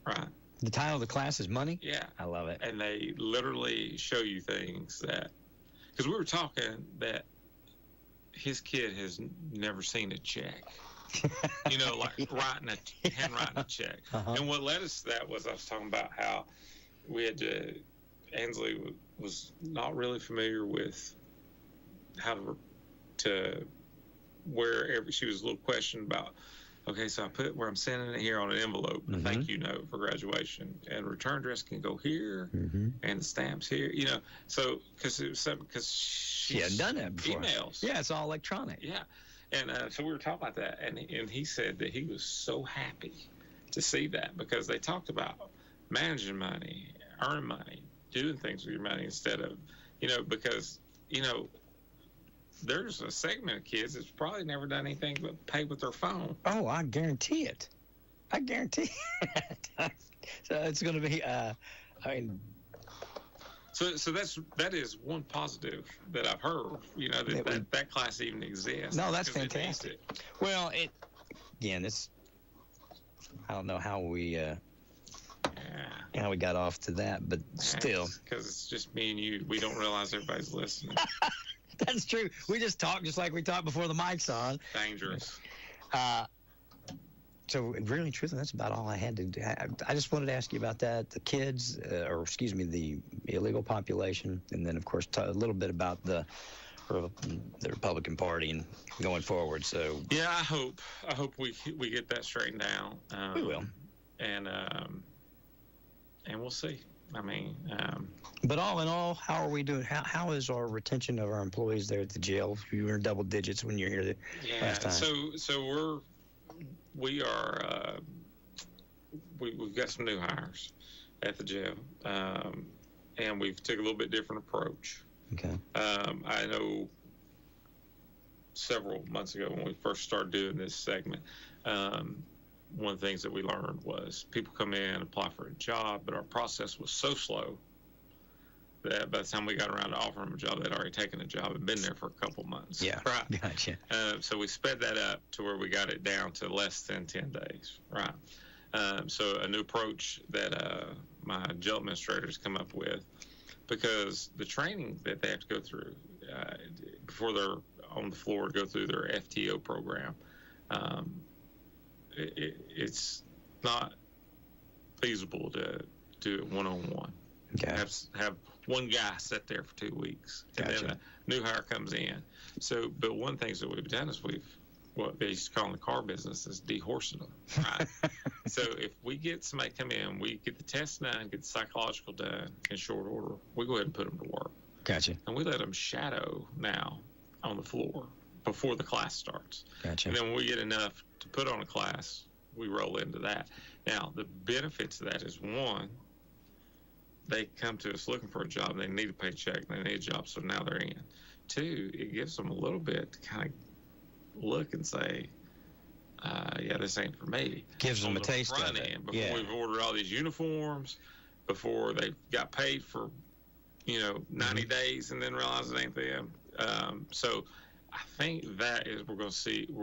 right? The title of the class is money? Yeah. I love it. And they literally show you things that, because we were talking that his kid has never seen a check, like handwriting a check. Uh-huh. And what led us to that was I was talking about how we had Ansley was not really familiar with how to she was a little questioned about, okay, so I put where I'm sending it here on an envelope, a thank you note for graduation, and return address can go here, and the stamps here, so because she hadn't done that before. Emails. Yeah, it's all electronic. Yeah, and so we were talking about that, and he said that he was so happy to see that because they talked about managing money, earning money, doing things with your money instead of, because, there's a segment of kids that's probably never done anything but pay with their phone. Oh, I guarantee it. So it's going to be, So that is one positive that I've heard, that class even exists. No, that's fantastic. Well, I don't know how we got off to that, but still. Because it's just me and you. We don't realize everybody's listening. That's true. We just talk just like we talked before the mic's on. Dangerous. So really, truthfully, that's about all I had to do. I just wanted to ask you about that, the kids, the illegal population, and then, of course, a little bit about the Republican Party and going forward. So yeah, I hope we get that straightened out. We will, and we'll see. I mean, but all in all, how are we doing? How is our retention of our employees there at the jail? You were in double digits when you were here last time. So we've got some new hires at the jail, and we've took a little bit different approach. Okay. I know several months ago when we first started doing this segment, one of the things that we learned was people come in, apply for a job, but our process was so slow that by the time we got around to offering them a job, they'd already taken a job and been there for a couple months. Yeah, right. Gotcha. So we sped that up to where we got it down to less than 10 days, right? So a new approach that my jail administrators come up with, because the training that they have to go through before they're on the floor to go through their FTO program, it's not feasible to do it one-on-one. Okay. Have one guy sit there for 2 weeks, Gotcha. and then a new hire comes in. So, but one of the things that we've done is what they used to call in the car business is dehorsing them. Right? So if we get somebody come in, we get the test done, get the psychological done in short order, we go ahead and put them to work. Gotcha. And we let them shadow now on the floor before the class starts. Gotcha. And then when we get enough to put on a class, we roll into that. Now, the benefits of that is, one, they come to us looking for a job. They need a paycheck. They need a job, so now they're in. Two, it gives them a little bit to kind of look and say, yeah, this ain't for me. Gives them a taste of it. Before we've ordered all these uniforms, before they've got paid for, 90 days and then realize it ain't them. So I think that is we're going to see that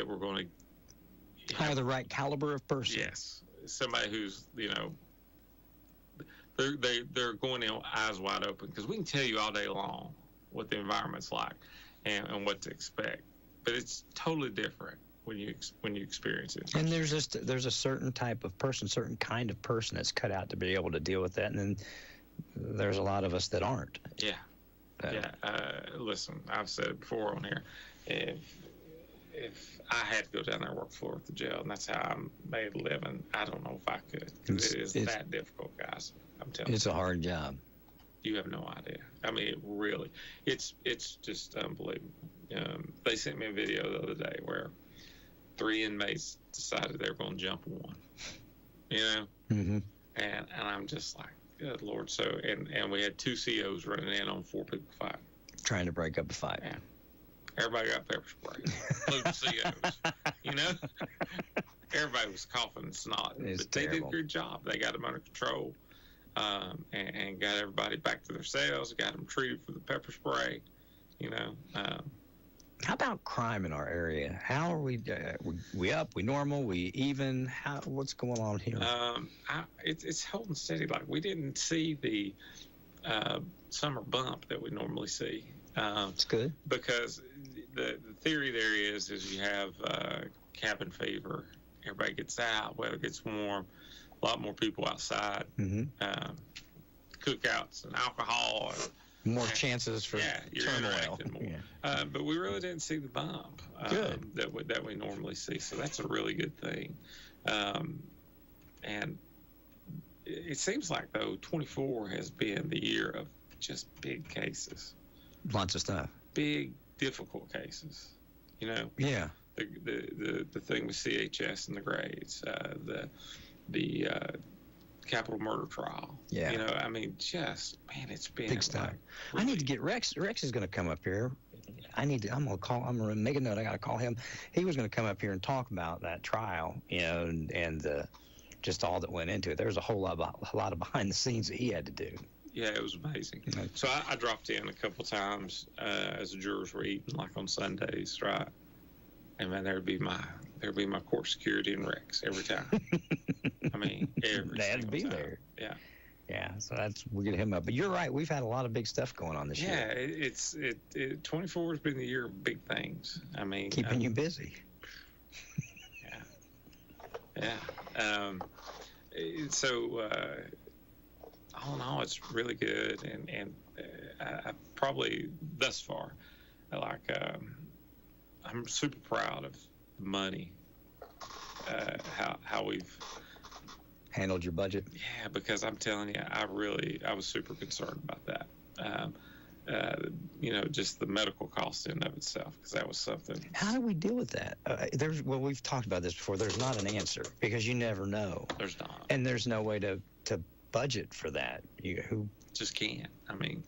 we're going to hire the right caliber of person. Yes, somebody who's they're going in eyes wide open, because we can tell you all day long what the environment's like and what to expect, but it's totally different when you experience it. And there's a certain type of person, certain kind of person that's cut out to be able to deal with that, and then there's a lot of us that aren't. Yeah. Listen, I've said it before on here. If I had to go down there and work floor at the jail, and that's how I made a living, I don't know if I could. Because it is that difficult, guys. I'm telling you. It's a hard job. You have no idea. I mean, it's just unbelievable. They sent me a video the other day where 3 inmates decided they were going to jump one. Mm-hmm. And I'm just like, good Lord. So, and we had 2 COs running in on 4 people fighting. Trying to break up a fight. Yeah. Everybody got pepper spray, including COs. Everybody was coughing and snotting. But they did a good job. They got them under control, and got everybody back to their cells, got them treated for the pepper spray, How about crime in our area? How are we? We up? We normal? We even? What's going on here? It's holding steady. Like, we didn't see the summer bump that we normally see. It's good, because the theory there is you have cabin fever. Everybody gets out, weather gets warm, a lot more people outside, cookouts and alcohol. More chances for turmoil. More. But we really didn't see the bump that we normally see, so that's a really good thing. And it seems like, though, 24 has been the year of just big cases. Lots of stuff. Big, difficult cases. Yeah. The thing with CHS and the grades, the capital murder trial. Yeah. I mean, it's been big stuff. Really, I need to get Rex. Rex is going to come up here. I'm going to call. I'm going to make a note. I got to call him. He was going to come up here and talk about that trial, and just all that went into it. There was a lot of behind the scenes that he had to do. Yeah, it was amazing. So I dropped in a couple times as the jurors were eating, like on Sundays, right? And man, there would be my there'll be my court security and Rex every time. I mean, every Dad'd single be time. there. Yeah. Yeah, so we'll get him up. But you're right, we've had a lot of big stuff going on this year. Yeah, 24 has been the year of big things. I mean, keeping you busy. Yeah. So all in all, it's really good, and I probably thus far, I'm super proud of the money, how we've handled your budget. Yeah, because I'm telling you, I was super concerned about that. Just the medical cost in and of itself, because that was something. How do we deal with that? We've talked about this before. There's not an answer, because you never know. There's not. And there's no way to budget for that. Who just can't. I mean,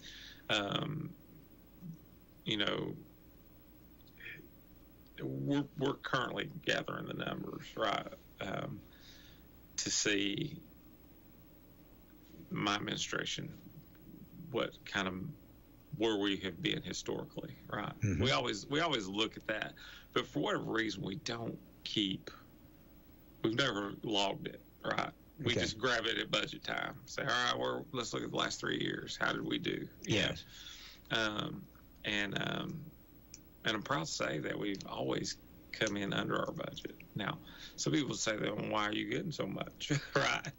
we're currently gathering the numbers, right, to see my administration, where we have been historically, right? Mm-hmm. We always look at that, but for whatever reason, we've never logged it, right? We just grab it at budget time. Say, all right, let's look at the last 3 years. How did we do? Yes. And I'm proud to say that we've always come in under our budget. Now, some people say, well, why are you getting so much? Right?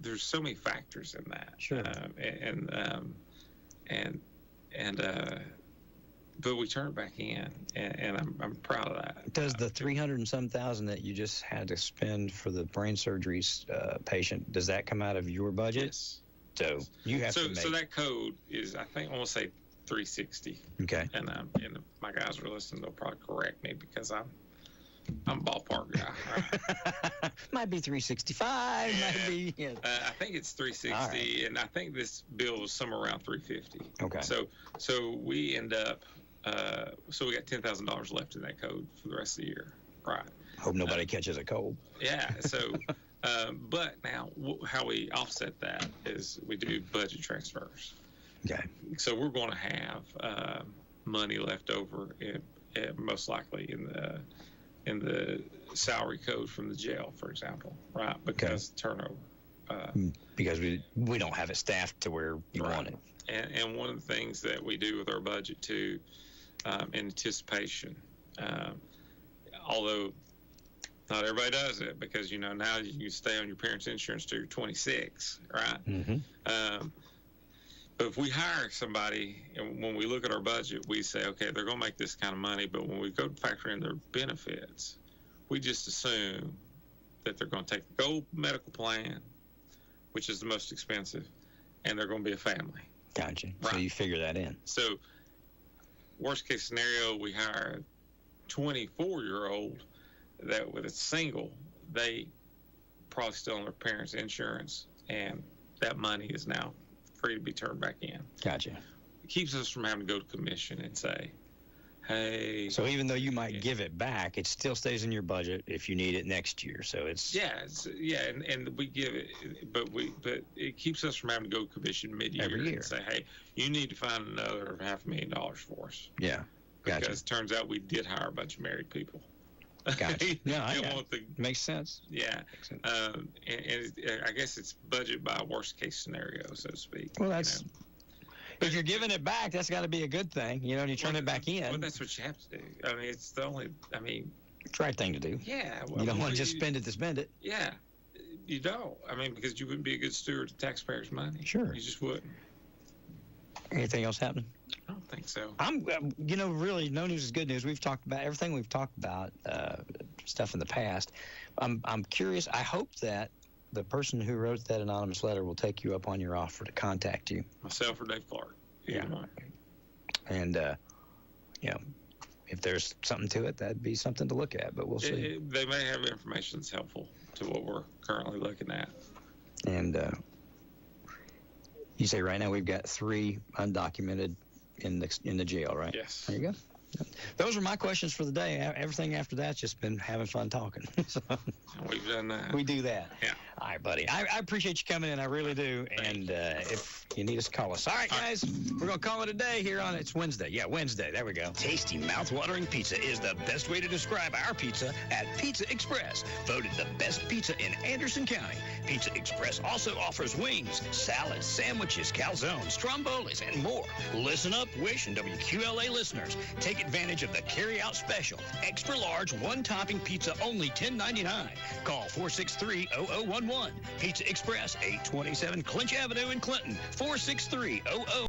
There's so many factors in that. Sure. But we turn it back in, and I'm proud of that. Does the 300 and some thousand that you just had to spend for the brain surgeries patient, does that come out of your budget? Yes. So you have to make. So that code is, I think, I want to say 360. Okay. And if my guys are listening, they'll probably correct me, because I'm a ballpark guy. Right? Might be 365. Yeah. Might be. Yeah. I think it's 360, right. And I think this bill was somewhere around 350. Okay. So we end up. So we got $10,000 left in that code for the rest of the year. Right. Hope nobody catches a cold. Yeah. So, but now how we offset that is we do budget transfers. Okay. So we're going to have money left over, most likely in the salary code from the jail, for example, right? Because turnover. Because we don't have it staffed to where you want it. And one of the things that we do with our budget too, in anticipation, although not everybody does it, because now you can stay on your parents' insurance till you're 26, right? Mm-hmm. But if we hire somebody, and when we look at our budget, we say, okay, they're going to make this kind of money, but when we go to factor in their benefits, we just assume that they're going to take the gold medical plan, which is the most expensive, and they're going to be a family. Gotcha. Right. So you figure that in. So worst case scenario, we hire a 24-year-old that with a single, they probably still on their parents' insurance, and that money is now free to be turned back in. Gotcha. It keeps us from having to go to commission and say, hey. So even though you might give it back, it still stays in your budget if you need it next year. So it's and we give it, but it keeps us from having to go to commission mid-year every year and say, hey, you need to find another $500,000 for us. Yeah, gotcha. Because it turns out we did hire a bunch of married people. Gotcha. Makes sense. Yeah. Makes sense. And I guess it's budget by worst case scenario, so to speak. Well, that's. If you're giving it back, that's got to be a good thing, and you turn it back in. Well, that's what you have to do. I mean, it's the only. I mean, it's the right thing to do. Yeah. Well, you don't want to just spend it to spend it. Yeah. You don't. I mean, because you wouldn't be a good steward of taxpayers' money. Sure. You just wouldn't. Anything else happening? I don't think so. Really, no news is good news. We've talked about everything we've talked about, stuff in the past. I'm curious. I hope that the person who wrote that anonymous letter will take you up on your offer to contact you. Myself or Dave Clark. Yeah. And, if there's something to it, that'd be something to look at, but we'll see. They may have information that's helpful to what we're currently looking at. And you say right now we've got 3 undocumented in the jail, right? Yes. There you go. Those are my questions for the day. Everything after that's just been having fun talking. So we've done that. We do that. Yeah. right, buddy. I appreciate you coming in. I really do. And if you need us, call us. All right, guys. We're going to call it a day here on It's Wednesday. Yeah, Wednesday. There we go. Tasty, mouth-watering pizza is the best way to describe our pizza at Pizza Express. Voted the best pizza in Anderson County. Pizza Express also offers wings, salads, sandwiches, calzones, strombolis, and more. Listen up, WYSH and WQLA listeners. Take advantage of the carry-out special. Extra large, one-topping pizza, only $10.99. Call 463-0011. Pizza Express, 827 Clinch Avenue in Clinton, 463-0011.